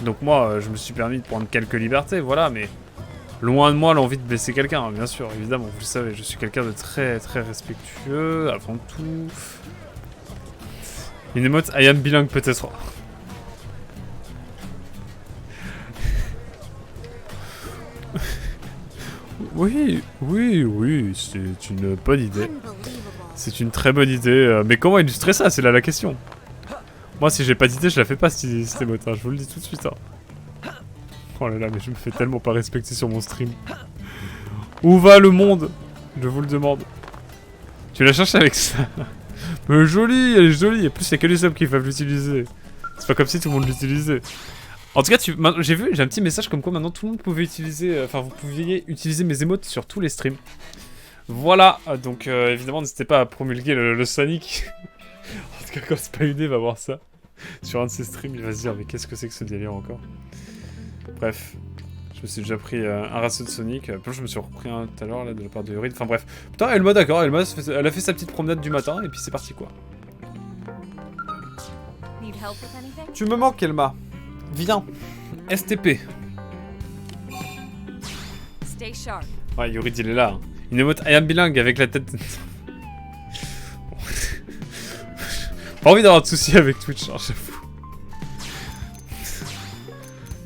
Donc moi, je me suis permis de prendre quelques libertés, voilà, mais... Loin de moi l'envie de blesser quelqu'un, hein, bien sûr, évidemment, vous le savez, je suis quelqu'un de très très respectueux, avant tout. Une émote I am bilingue peut-être. Oui, c'est une bonne idée. C'est une très bonne idée, mais comment illustrer ça, c'est là la question. Moi si j'ai pas d'idée, je la fais pas cette émote, hein, je vous le dis tout de suite. Hein. Oh là là, mais je me fais tellement pas respecter sur mon stream. Où va le monde? Je vous le demande. Tu la cherches avec ça? Mais jolie, elle est jolie. Et plus, il y a que les hommes qui peuvent l'utiliser. C'est pas comme si tout le monde l'utilisait. En tout cas, j'ai un petit message comme quoi maintenant tout le monde pouvait utiliser... Enfin, vous pouviez utiliser mes émotes sur tous les streams. Voilà, donc évidemment, n'hésitez pas à promulguer le Sonic. Quand Spawné va voir ça sur un de ses streams, il va se dire mais qu'est-ce que c'est que ce délire encore. Bref, je me suis déjà pris un ratio de Sonic. Puis je me suis repris un tout à l'heure là de la part de Yorid. Enfin bref, putain Elma d'accord, Elma elle a fait sa petite promenade du matin et puis c'est parti quoi. Tu me manques Elma. Viens. STP. Ouais, Yorid il est là. Hein. Une émote I am bilingue avec la tête. Pas envie d'avoir de soucis avec Twitch, hein, j'avoue.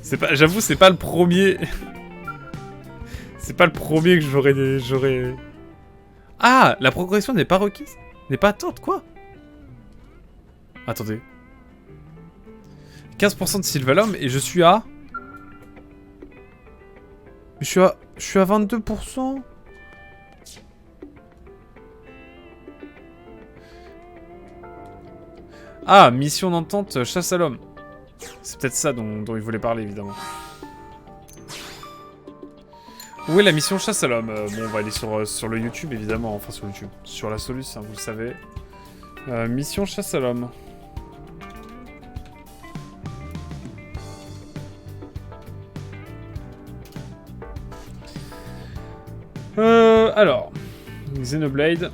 C'est pas, j'avoue, c'est pas le premier. C'est pas le premier que j'aurais. Ah, la progression n'est pas requise, n'est pas attente, quoi. Attendez. 15% de Sylvalum et je suis à. Je suis à 22%. Ah, mission d'entente, chasse à l'homme. C'est peut-être ça dont il voulait parler, évidemment. Où est la mission chasse à l'homme? Bon, on va aller sur le YouTube, évidemment. Enfin, sur YouTube. Sur la Solus, hein, vous le savez. Mission chasse à l'homme. Alors. Xenoblade.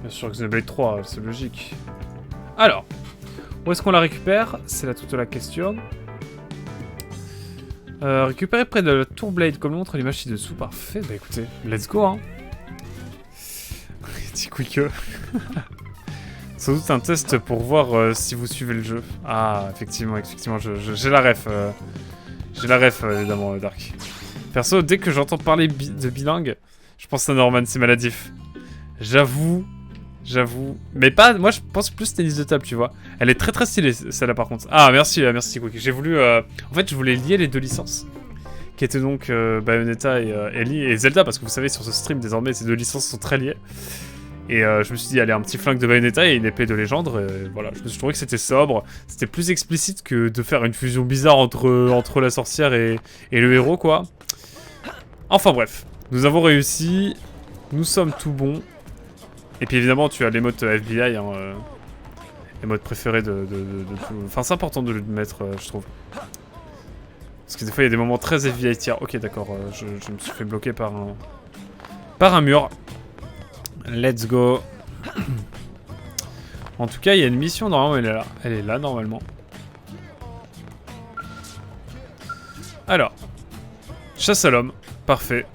Bien sûr, Xenoblade 3, c'est logique. Alors, où est-ce qu'on la récupère? C'est là toute la question. Récupérer près de la Tour Blade, comme le montre l'image ci-dessous. Parfait, bah écoutez, let's go, hein. Petit quick. Sans doute un test pour voir si vous suivez le jeu. Ah, effectivement, j'ai la ref. J'ai la ref, évidemment, Dark. Perso, dès que j'entends parler de bilingue, je pense à Norman, c'est maladif. J'avoue. Mais pas, moi je pense plus tennis de table, tu vois. Elle est très stylée, celle-là par contre. Ah, merci, Quick. J'ai voulu, en fait, je voulais lier les deux licences. Qui étaient donc Bayonetta et Ellie et Zelda, parce que vous savez, sur ce stream, désormais, ces deux licences sont très liées. Et je me suis dit, allez, un petit flingue de Bayonetta et une épée de légende. Et voilà, je me suis trouvé que c'était sobre. C'était plus explicite que de faire une fusion bizarre entre la sorcière et le héros, quoi. Enfin bref, nous avons réussi. Nous sommes tout bons. Et puis évidemment, tu as l'émote FBI, hein, l'émote préférée de tout. Enfin, c'est important de le mettre, je trouve. Parce que des fois, il y a des moments très FBI tiers. Ok, d'accord, je me suis fait bloquer par un mur. Let's go. En tout cas, il y a une mission, normalement, elle est là. Elle est là, normalement. Alors. Chasse à l'homme. Parfait.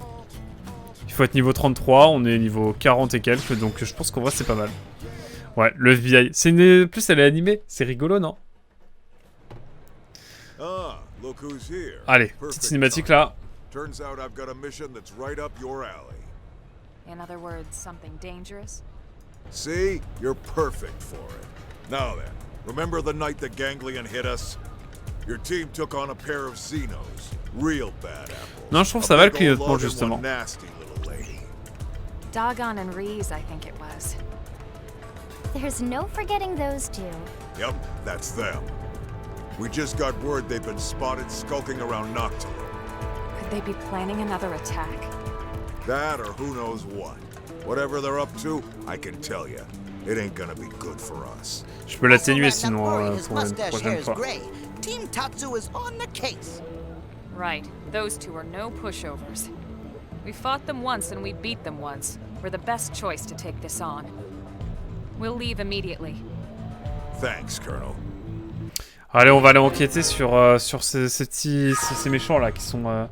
Il faut être niveau 33, on est niveau 40 et quelques, donc je pense qu'en vrai c'est pas mal. Ouais, le FBI. Plus elle est animée, c'est rigolo, non? Allez, petite cinématique là. In other words, something dangerous? See? You're perfect for it. Now then, remember the night the ganglion hit us? Your team took on a pair of Xenos. Real bad apples. Non, je trouve que ça va le clignotement, justement. Doggone and Reese, I think it was. There's no forgetting those two. Yep, that's them. We just got word they've been spotted skulking around Noctilum. Could they be planning another attack? That or who knows what. Whatever they're up to, I can tell you, it ain't gonna be good for us. Je peux l'atténuer sinon pour une prochaine fois. Team Tatsu is on the case. Right, those two are no pushovers. We fought them once and we beat them once. We're the best choice to take this on. We'll leave immediately. Thanks, Colonel. Allez, on va aller enquêter sur ces méchants là qui sont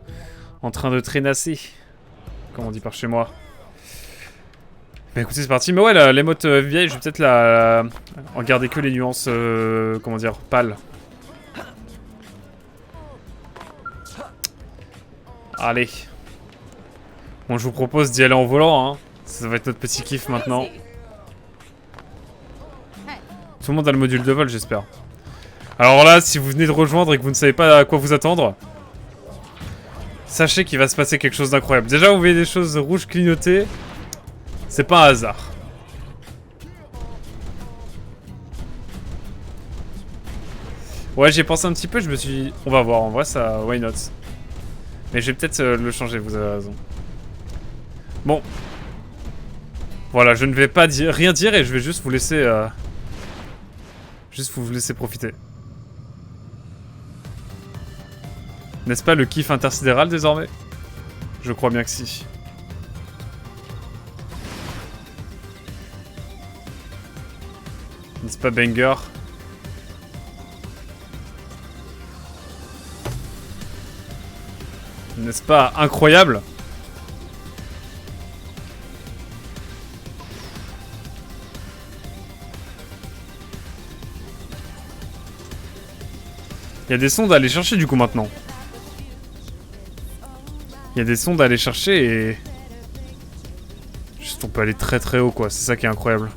en train de traînasser. Comme on dit par chez moi. Bah écoutez, c'est parti. Mais ouais, l'émote vieille, je vais peut-être en garder que les nuances, comment dire, pâles. Allez. Bon, je vous propose d'y aller en volant, hein. Ça va être notre petit kiff maintenant. Tout le monde a le module de vol, j'espère. Alors là, si vous venez de rejoindre et que vous ne savez pas à quoi vous attendre, sachez qu'il va se passer quelque chose d'incroyable. Déjà, vous voyez des choses rouges clignoter. C'est pas un hasard. Ouais, j'ai pensé un petit peu, je me suis dit, on va voir, en vrai, ça, why not. Mais je vais peut-être le changer, vous avez raison. Bon. Voilà, je ne vais pas rien dire et je vais juste vous laisser... juste vous laisser profiter. N'est-ce pas le kiff intersidéral désormais? Je crois bien que si. N'est-ce pas banger? N'est-ce pas incroyable? Il y a des sondes à aller chercher du coup maintenant. Il y a des sondes à aller chercher et... Juste on peut aller très très haut quoi, c'est ça qui est incroyable.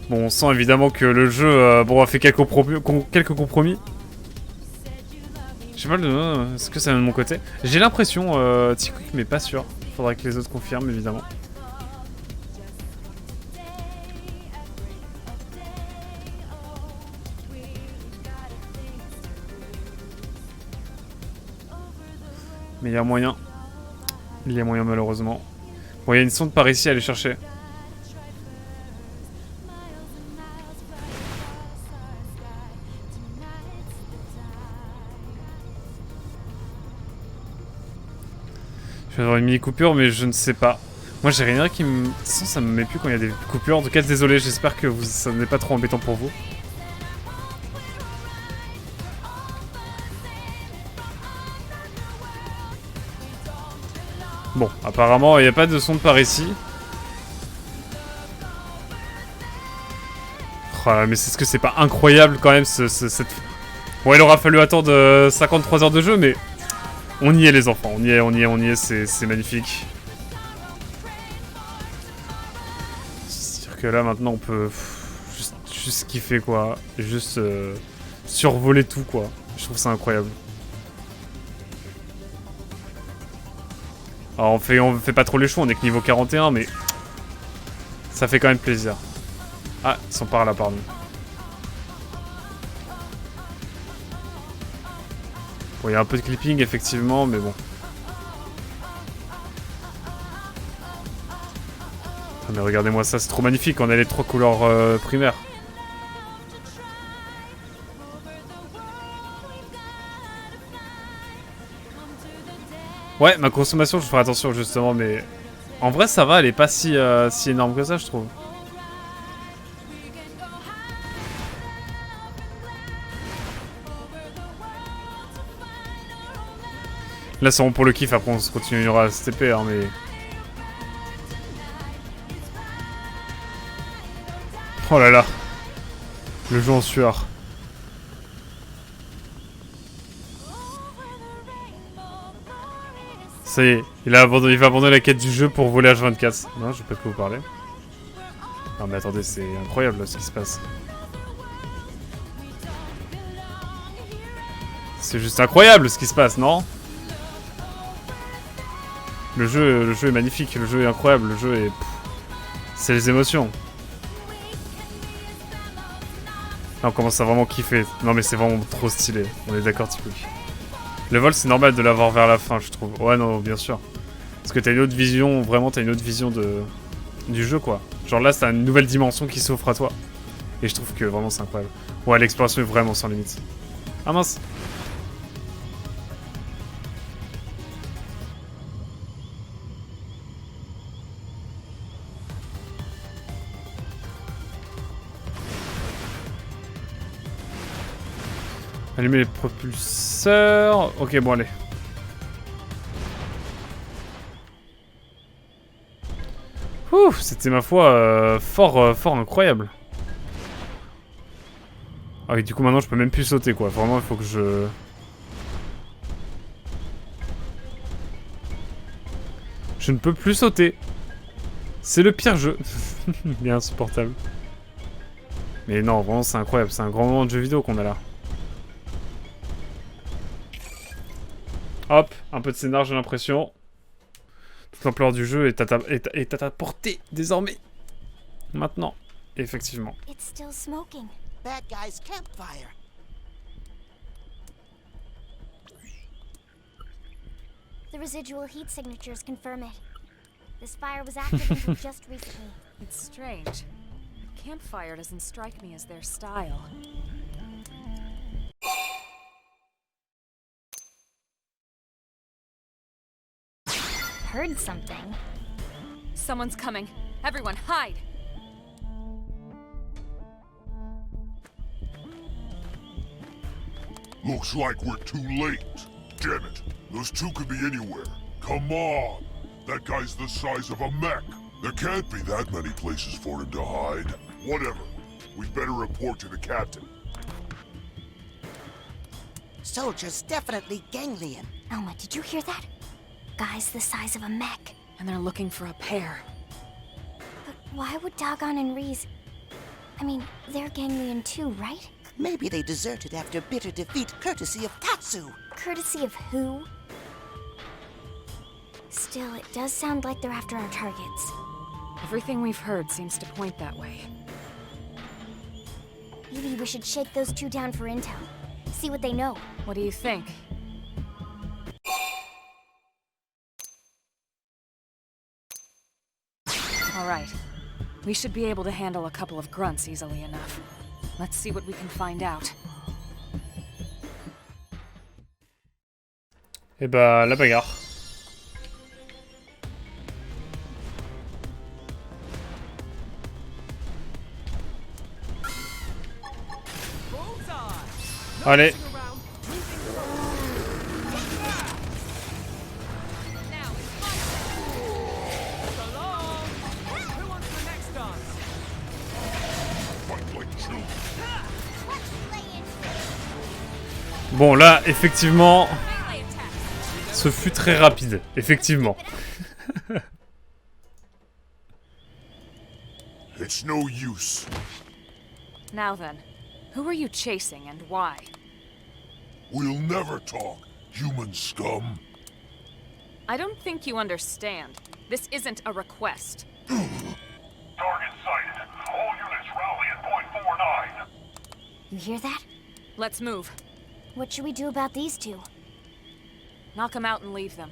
Bon, on sent évidemment que le jeu bon, a fait quelques compromis. Je sais pas, est-ce que ça vient de mon côté? J'ai l'impression, T-Quick, mais pas sûr. Faudrait que les autres confirment évidemment. Mais il y a moyen. Il y a moyen malheureusement. Bon, il y a une sonde par ici à aller chercher. Je vais avoir une mini coupure mais je ne sais pas. Moi j'ai rien qui me... De toute façon ça me met plus quand il y a des coupures. En tout cas désolé, j'espère que ça n'est pas trop embêtant pour vous. Bon, apparemment, il n'y a pas de sonde par ici. Oh là, mais c'est c'est pas incroyable quand même cette... Bon, il aura fallu attendre 53 heures de jeu, mais... On y est les enfants, on y est, c'est magnifique. C'est-à-dire que là maintenant on peut... Juste kiffer quoi. Juste survoler tout quoi. Je trouve ça incroyable. Alors on fait pas trop les choix, on est que niveau 41, mais ça fait quand même plaisir. Ah, ils sont par là, pardon. Bon, il y a un peu de clipping, effectivement, mais bon. Ah, mais regardez-moi ça, c'est trop magnifique, on a les 3 couleurs primaires. Ouais, ma consommation, je ferai attention justement, mais... En vrai, ça va, elle est pas si énorme que ça, je trouve. Là, c'est bon pour le kiff, après on se continuera à se TP, hein, mais... Oh là là. Le jeu en sueur. Ça y est, il va abandonner la quête du jeu pour voler H24. Non, je sais pas de quoi vous parlez. Non mais attendez, c'est incroyable là, ce qui se passe. C'est juste incroyable ce qui se passe, non? Le jeu est magnifique, le jeu est incroyable, le jeu est... C'est les émotions. Là, on commence à vraiment kiffer. Non mais c'est vraiment trop stylé, on est d'accord typique. Le vol, c'est normal de l'avoir vers la fin, je trouve. Ouais, non, bien sûr. Parce que t'as une autre vision, vraiment, t'as une autre vision du jeu, quoi. Genre là, t'as une nouvelle dimension qui s'offre à toi. Et je trouve que vraiment, c'est incroyable. Ouais, l'exploration est vraiment sans limite. Ah mince. Allumer les propulseurs. Ok, bon, allez. Ouh, c'était ma foi fort incroyable. Ah oui, du coup, maintenant, je peux même plus sauter, quoi. Vraiment, il faut que je... Je ne peux plus sauter. C'est le pire jeu. Il est insupportable. Mais non, vraiment, c'est incroyable. C'est un grand moment de jeu vidéo qu'on a là. Hop, un peu de scénar, j'ai l'impression. Toute l'ampleur du jeu est à ta portée, désormais. Maintenant, effectivement. It's still smoking. Bad guy's campfire. The residual heat signatures confirm it. This fire was active until just recently. It's strange. Campfire doesn't strike me as their style. Heard something. Someone's coming. Everyone, hide! Looks like we're too late. Damn it. Those two could be anywhere. Come on. That guy's the size of a mech. There can't be that many places for him to hide. Whatever. We'd better report to the captain. Soldier's definitely ganglion. Elma, did you hear that? Guys the size of a mech. And they're looking for a pair. But why would Dagon and Reese... I mean, they're ganglion too, right? Maybe they deserted after bitter defeat courtesy of Tatsu. Courtesy of who? Still, it does sound like they're after our targets. Everything we've heard seems to point that way. Maybe we should shake those two down for intel. See what they know. What do you think? All right. We should be able to handle a couple of grunts easily enough. Let's see what we can find out. Et bah, la bagarre. Allez. Bon, là, effectivement, ce fut très rapide. Effectivement. It's no use. Now then, who are you chasing and why? We'll never talk, human scum. I don't think you understand. This isn't a request. Target sighted. All units rally at point 49. You hear that? Let's move. What should we do about these two? Knock them out and leave them.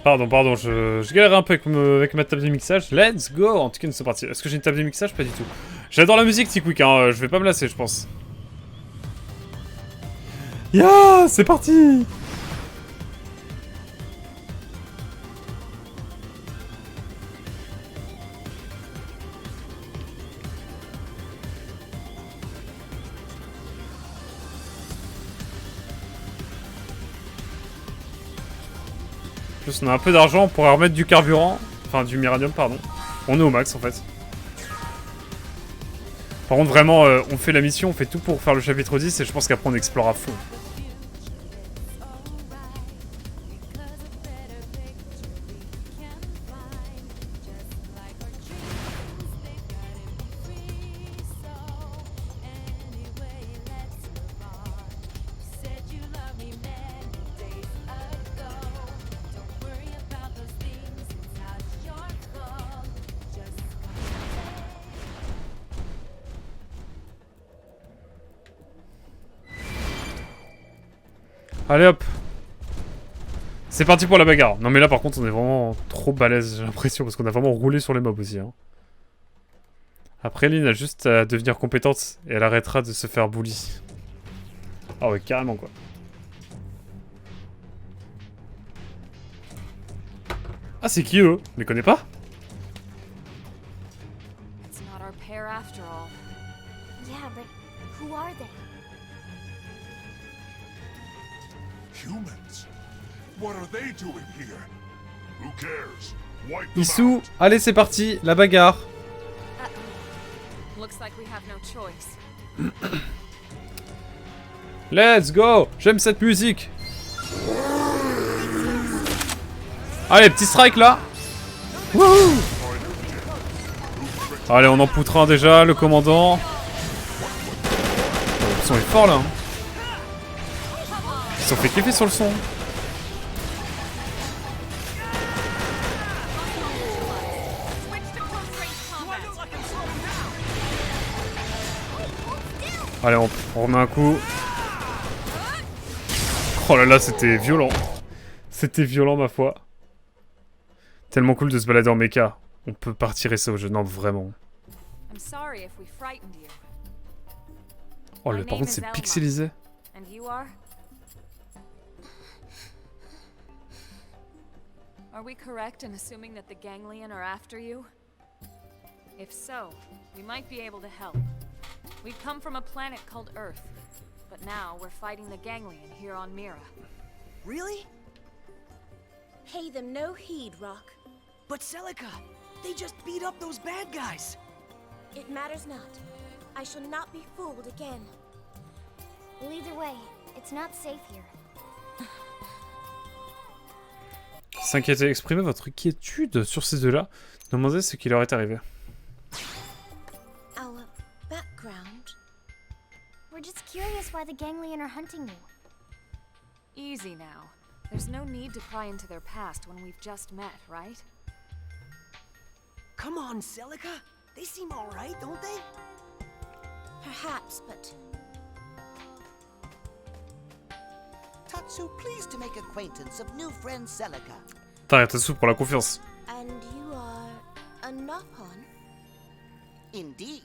Pardon, je galère un peu avec ma table de mixage. Let's go. En tout cas, nous sommes partis. Est-ce que j'ai une table de mixage? Pas du tout. J'adore la musique, Tickwick, hein. Je vais pas me lasser, je pense. Yeah, c'est parti. En plus, on a un peu d'argent, on pourrait remettre du carburant. Enfin, du miranium, pardon. On est au max, en fait. Par contre, vraiment, on fait la mission, on fait tout pour faire le chapitre 10, et je pense qu'après, on explore à fond. Allez hop. C'est parti pour la bagarre. Non mais là par contre on est vraiment trop balèze, j'ai l'impression, parce qu'on a vraiment roulé sur les mobs aussi. Hein. Après Lynn a juste à devenir compétente et elle arrêtera de se faire bully. Ah ouais, carrément quoi. Ah c'est qui eux? Je les connais pas? It's not our pair after all. Yeah, but who are they? Humans? What are they doing here? Who cares? Wipe them Issou, out. allez c'est parti, la bagarre. Looks like we have no choice. Let's go. J'aime cette musique. Allez, petit strike là. Wouhou. Allez, on en poutre un déjà, le commandant. Le son est fort là. Hein. Ils se sont fait kiffer sur le son. Allez, on remet un coup. Oh là là, c'était violent. C'était violent, ma foi. Tellement cool de se balader en mecha. On peut partir et ça au jeu. Non, vraiment. I'm sorry if we frightened you. Oh, My par name contre, is c'est Elma. pixelisé. And you are? Are we correct in assuming that the Ganglion are after you? If so, we might be able to help. We come from a planet called Earth, but now we're fighting the Ganglion here on Mira. Really? Pay them no heed, Rock. But Celica, they just beat up those bad guys. It matters not. I shall not be fooled again. Well, either way, it's not safe here. S'inquiéter, exprimez votre inquiétude sur ces deux-là. Demandez ce qui leur est arrivé. Our background. We're just curious why the Ganglion are hunting you. Easy now. There's no need to pry into their past when we've just met, right? Come on, Celica. They seem alright, don't they? Perhaps, but Tatsu, pleased to make acquaintance of new friend Celica. T'arrêtes Tatsu pour la confiance. and you are a Nopon? Indeed.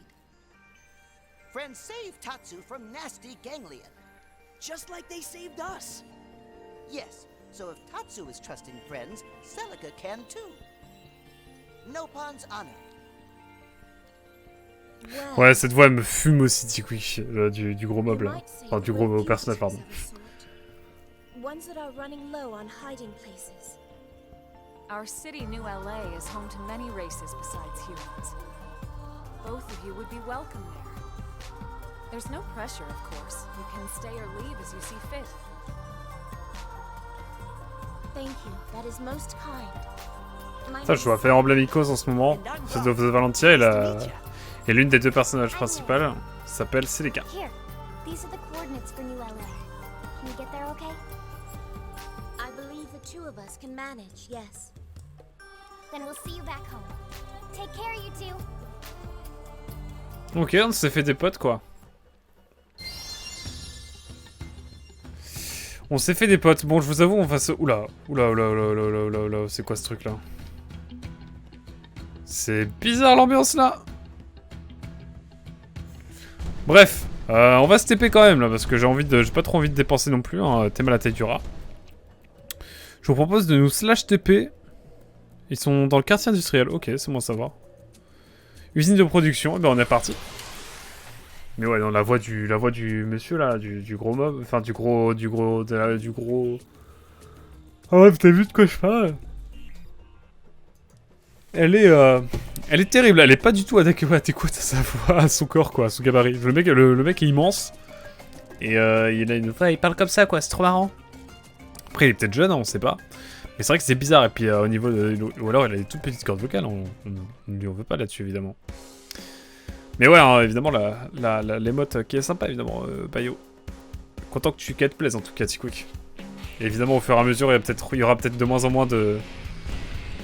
Friends saved Tatsu from nasty Ganglion. Just like they saved us. Yes, so if Tatsu is trusting friends, Celica can too. Nopon's honor. Well, Ouais, cette voix elle me fume aussi, Tikwik, du gros mob you là. might say Enfin, du we're gros personnage, fugitives pardon. of a sort. Ones that are running low on hiding places. Our city, New LA, is home to many races besides humans. Both of you would be welcome there. There's no pressure, of course. You can stay or leave as you see fit. Thank you. That is most kind. My Ça, je vois Fire Emblem Icos en ce moment. Fist of the Valentia et l'une des deux personnages principales s'appelle Celica. Here, these are the coordinates for New LA. Can you get there okay? I believe the two of us can manage, yes. Then we'll see you back home. Take care, you two. Ok, on s'est fait des potes quoi. On s'est fait des potes. Bon, je vous avoue, on va se... Oula, c'est quoi ce truc là? C'est bizarre l'ambiance là. Bref, on va se TP quand même là parce que j'ai pas trop envie de dépenser non plus. Hein, thème à la taille du rat. Je vous propose de nous slash TP. Ils sont dans le quartier industriel. Ok, c'est bon à savoir. Usine de production. Et ben on est parti. Mais ouais, dans la voix du monsieur là, du gros mob, enfin du gros. Ah ouais, t'as vu de quoi je parle? Elle est terrible, elle est pas du tout adéquate à sa voix, à son corps quoi, à son gabarit. Le mec est immense. Et il a une voix, il parle comme ça quoi, c'est trop marrant. Après il est peut-être jeune, hein, on sait pas. Mais c'est vrai que c'est bizarre, et puis au niveau de... Ou alors il a des toutes petites cordes vocales, on ne lui en veut pas là-dessus évidemment. Mais ouais, hein, évidemment l'émote qui est sympa évidemment, Bayo. Content que qu'elle te plaise en tout cas, Tikwik. Et évidemment au fur et à mesure il y aura peut-être de moins en moins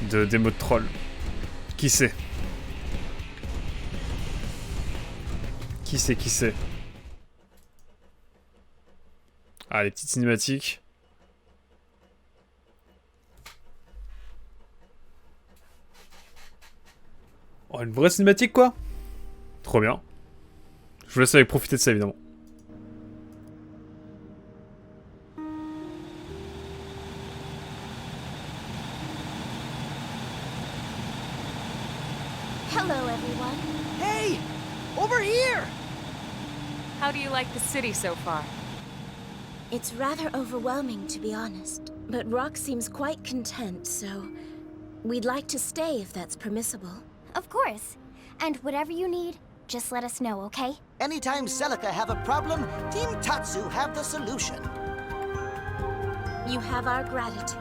d'émotes troll. Qui sait? Qui sait? Ah, les petites cinématiques. Oh, une vraie cinématique, quoi. Trop bien. Je vous laisse avec profiter de ça, évidemment. Hello, everyone. Hey! Over here! How do you like the city so far? It's rather overwhelming, to be honest. But Rock seems quite content, so we'd like to stay if that's permissible. Of course. And whatever you need, just let us know, okay? Anytime Celica have a problem, Team Tatsu have the solution. You have our gratitude.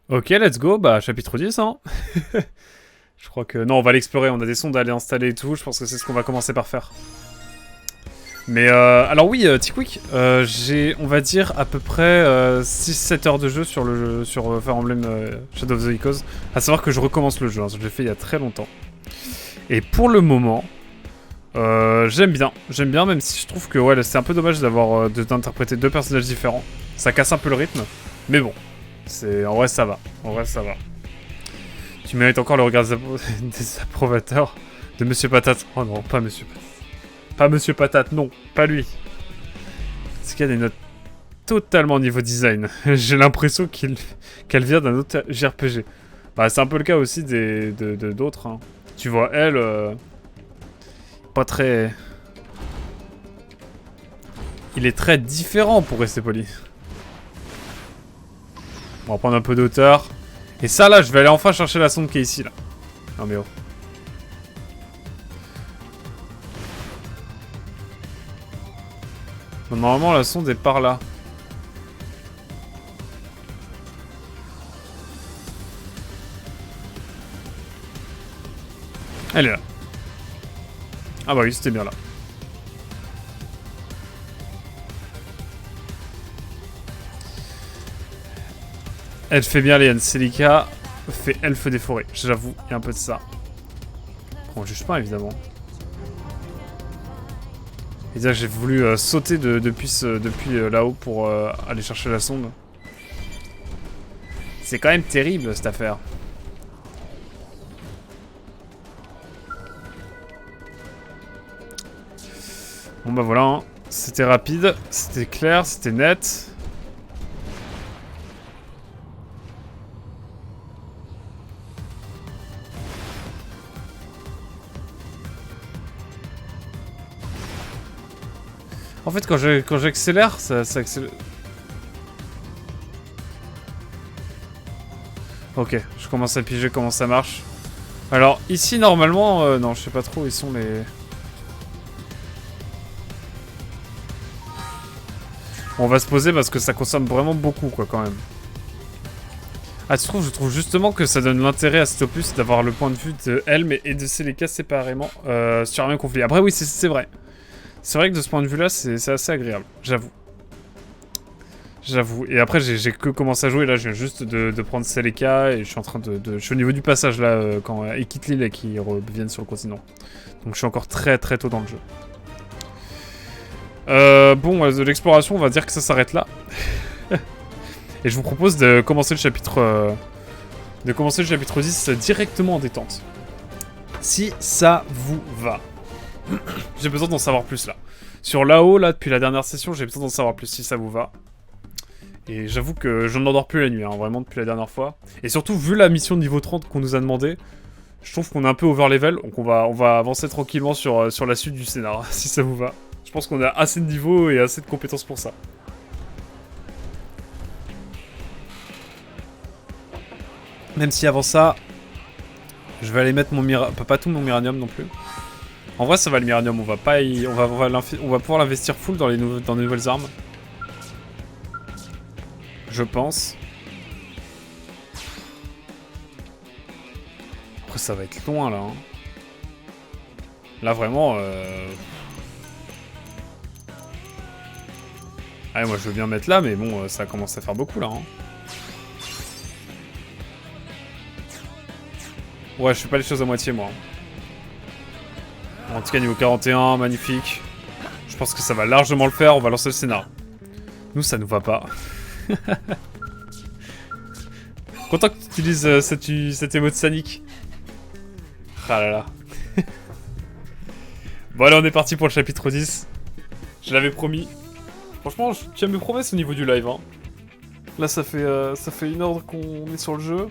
Ok, let's go. Bah, chapitre 10, hein. Je crois que... Non, on va l'explorer. On a des sondes à aller installer et tout. Je pense que c'est ce qu'on va commencer par faire. Mais alors oui, Tickwick, j'ai, on va dire, à peu près 6-7 heures de jeu sur le jeu, sur Fire Emblem Shadow of the Echoes. À savoir que je recommence le jeu, hein, je l'ai fait il y a très longtemps. Et pour le moment, j'aime bien, même si je trouve que ouais, c'est un peu dommage d'avoir d'interpréter deux personnages différents. Ça casse un peu le rythme, mais bon, en vrai ça va, Tu mérites encore le regard des approvateurs de Monsieur Patate. Oh non, pas Monsieur Patate. Pas Monsieur Patate, non, pas lui. Est-ce qu'il y a des notes totalement niveau design? J'ai l'impression qu'elle vient d'un autre JRPG. Bah, c'est un peu le cas aussi d'autres. Hein. Tu vois, elle, pas très... Il est très différent pour rester poli. On va prendre un peu d'auteur. Et ça, là, je vais aller enfin chercher la sonde qui est ici, là. Non mais oh. Normalement, la sonde est par là. Elle est là. Ah bah oui, c'était bien là. Elle fait bien les Celica fait elfe des forêts. J'avoue, il y a un peu de ça. On juge pas, évidemment. Et dire que j'ai voulu sauter depuis là-haut pour aller chercher la sonde. C'est quand même terrible, cette affaire. Bon bah voilà, hein. C'était rapide, c'était clair, c'était net. En fait, quand j'accélère, ça accélère. Ok, je commence à piger comment ça marche. Alors, ici, normalement... non, je sais pas trop où ils sont les... On va se poser parce que ça consomme vraiment beaucoup, quoi, quand même. Ah, je trouve justement que ça donne l'intérêt à cet opus d'avoir le point de vue de Helm et de Celica séparément sur un même conflit. Après, oui, c'est vrai. C'est vrai que de ce point de vue-là, c'est assez agréable, j'avoue. J'avoue. Et après, j'ai que commencé à jouer. Là, je viens juste de prendre Celica et je suis en train je suis au niveau du passage, là, quand ils quittent l'île et qu'ils reviennent sur le continent. Donc, je suis encore très très tôt dans le jeu. Bon, de l'exploration, on va dire que ça s'arrête là. Et je vous propose de commencer le chapitre... 10 directement en détente. Si ça vous va. J'ai besoin d'en savoir plus, là. Sur là-haut, là, depuis la dernière session, j'ai besoin d'en savoir plus, si ça vous va. Et j'avoue que je n'endors plus la nuit, hein, vraiment, depuis la dernière fois. Et surtout, vu la mission de niveau 30 qu'on nous a demandé, je trouve qu'on est un peu over level. Donc on va avancer tranquillement sur la suite du scénar, si ça vous va. Je pense qu'on a assez de niveau et assez de compétences pour ça. Même si avant ça, je vais aller mettre mon pas tout mon miranium non plus. En vrai, ça va le miranium, on va pouvoir l'investir full dans les nouvelles armes. Je pense. Après, ça va être loin là. Hein. Là vraiment. Ah, moi je veux bien mettre là, mais bon, ça commence à faire beaucoup là. Hein. Ouais, je fais pas les choses à moitié moi. En tout cas, niveau 41, magnifique. Je pense que ça va largement le faire, on va lancer le scénar. Nous, ça nous va pas. Content que tu utilises cette émote sanique. Ah là là. Bon, allez, on est parti pour le chapitre 10. Je l'avais promis. Franchement, je tiens mes promesses au niveau du live. Hein. Là, ça fait 1 heure qu'on est sur le jeu.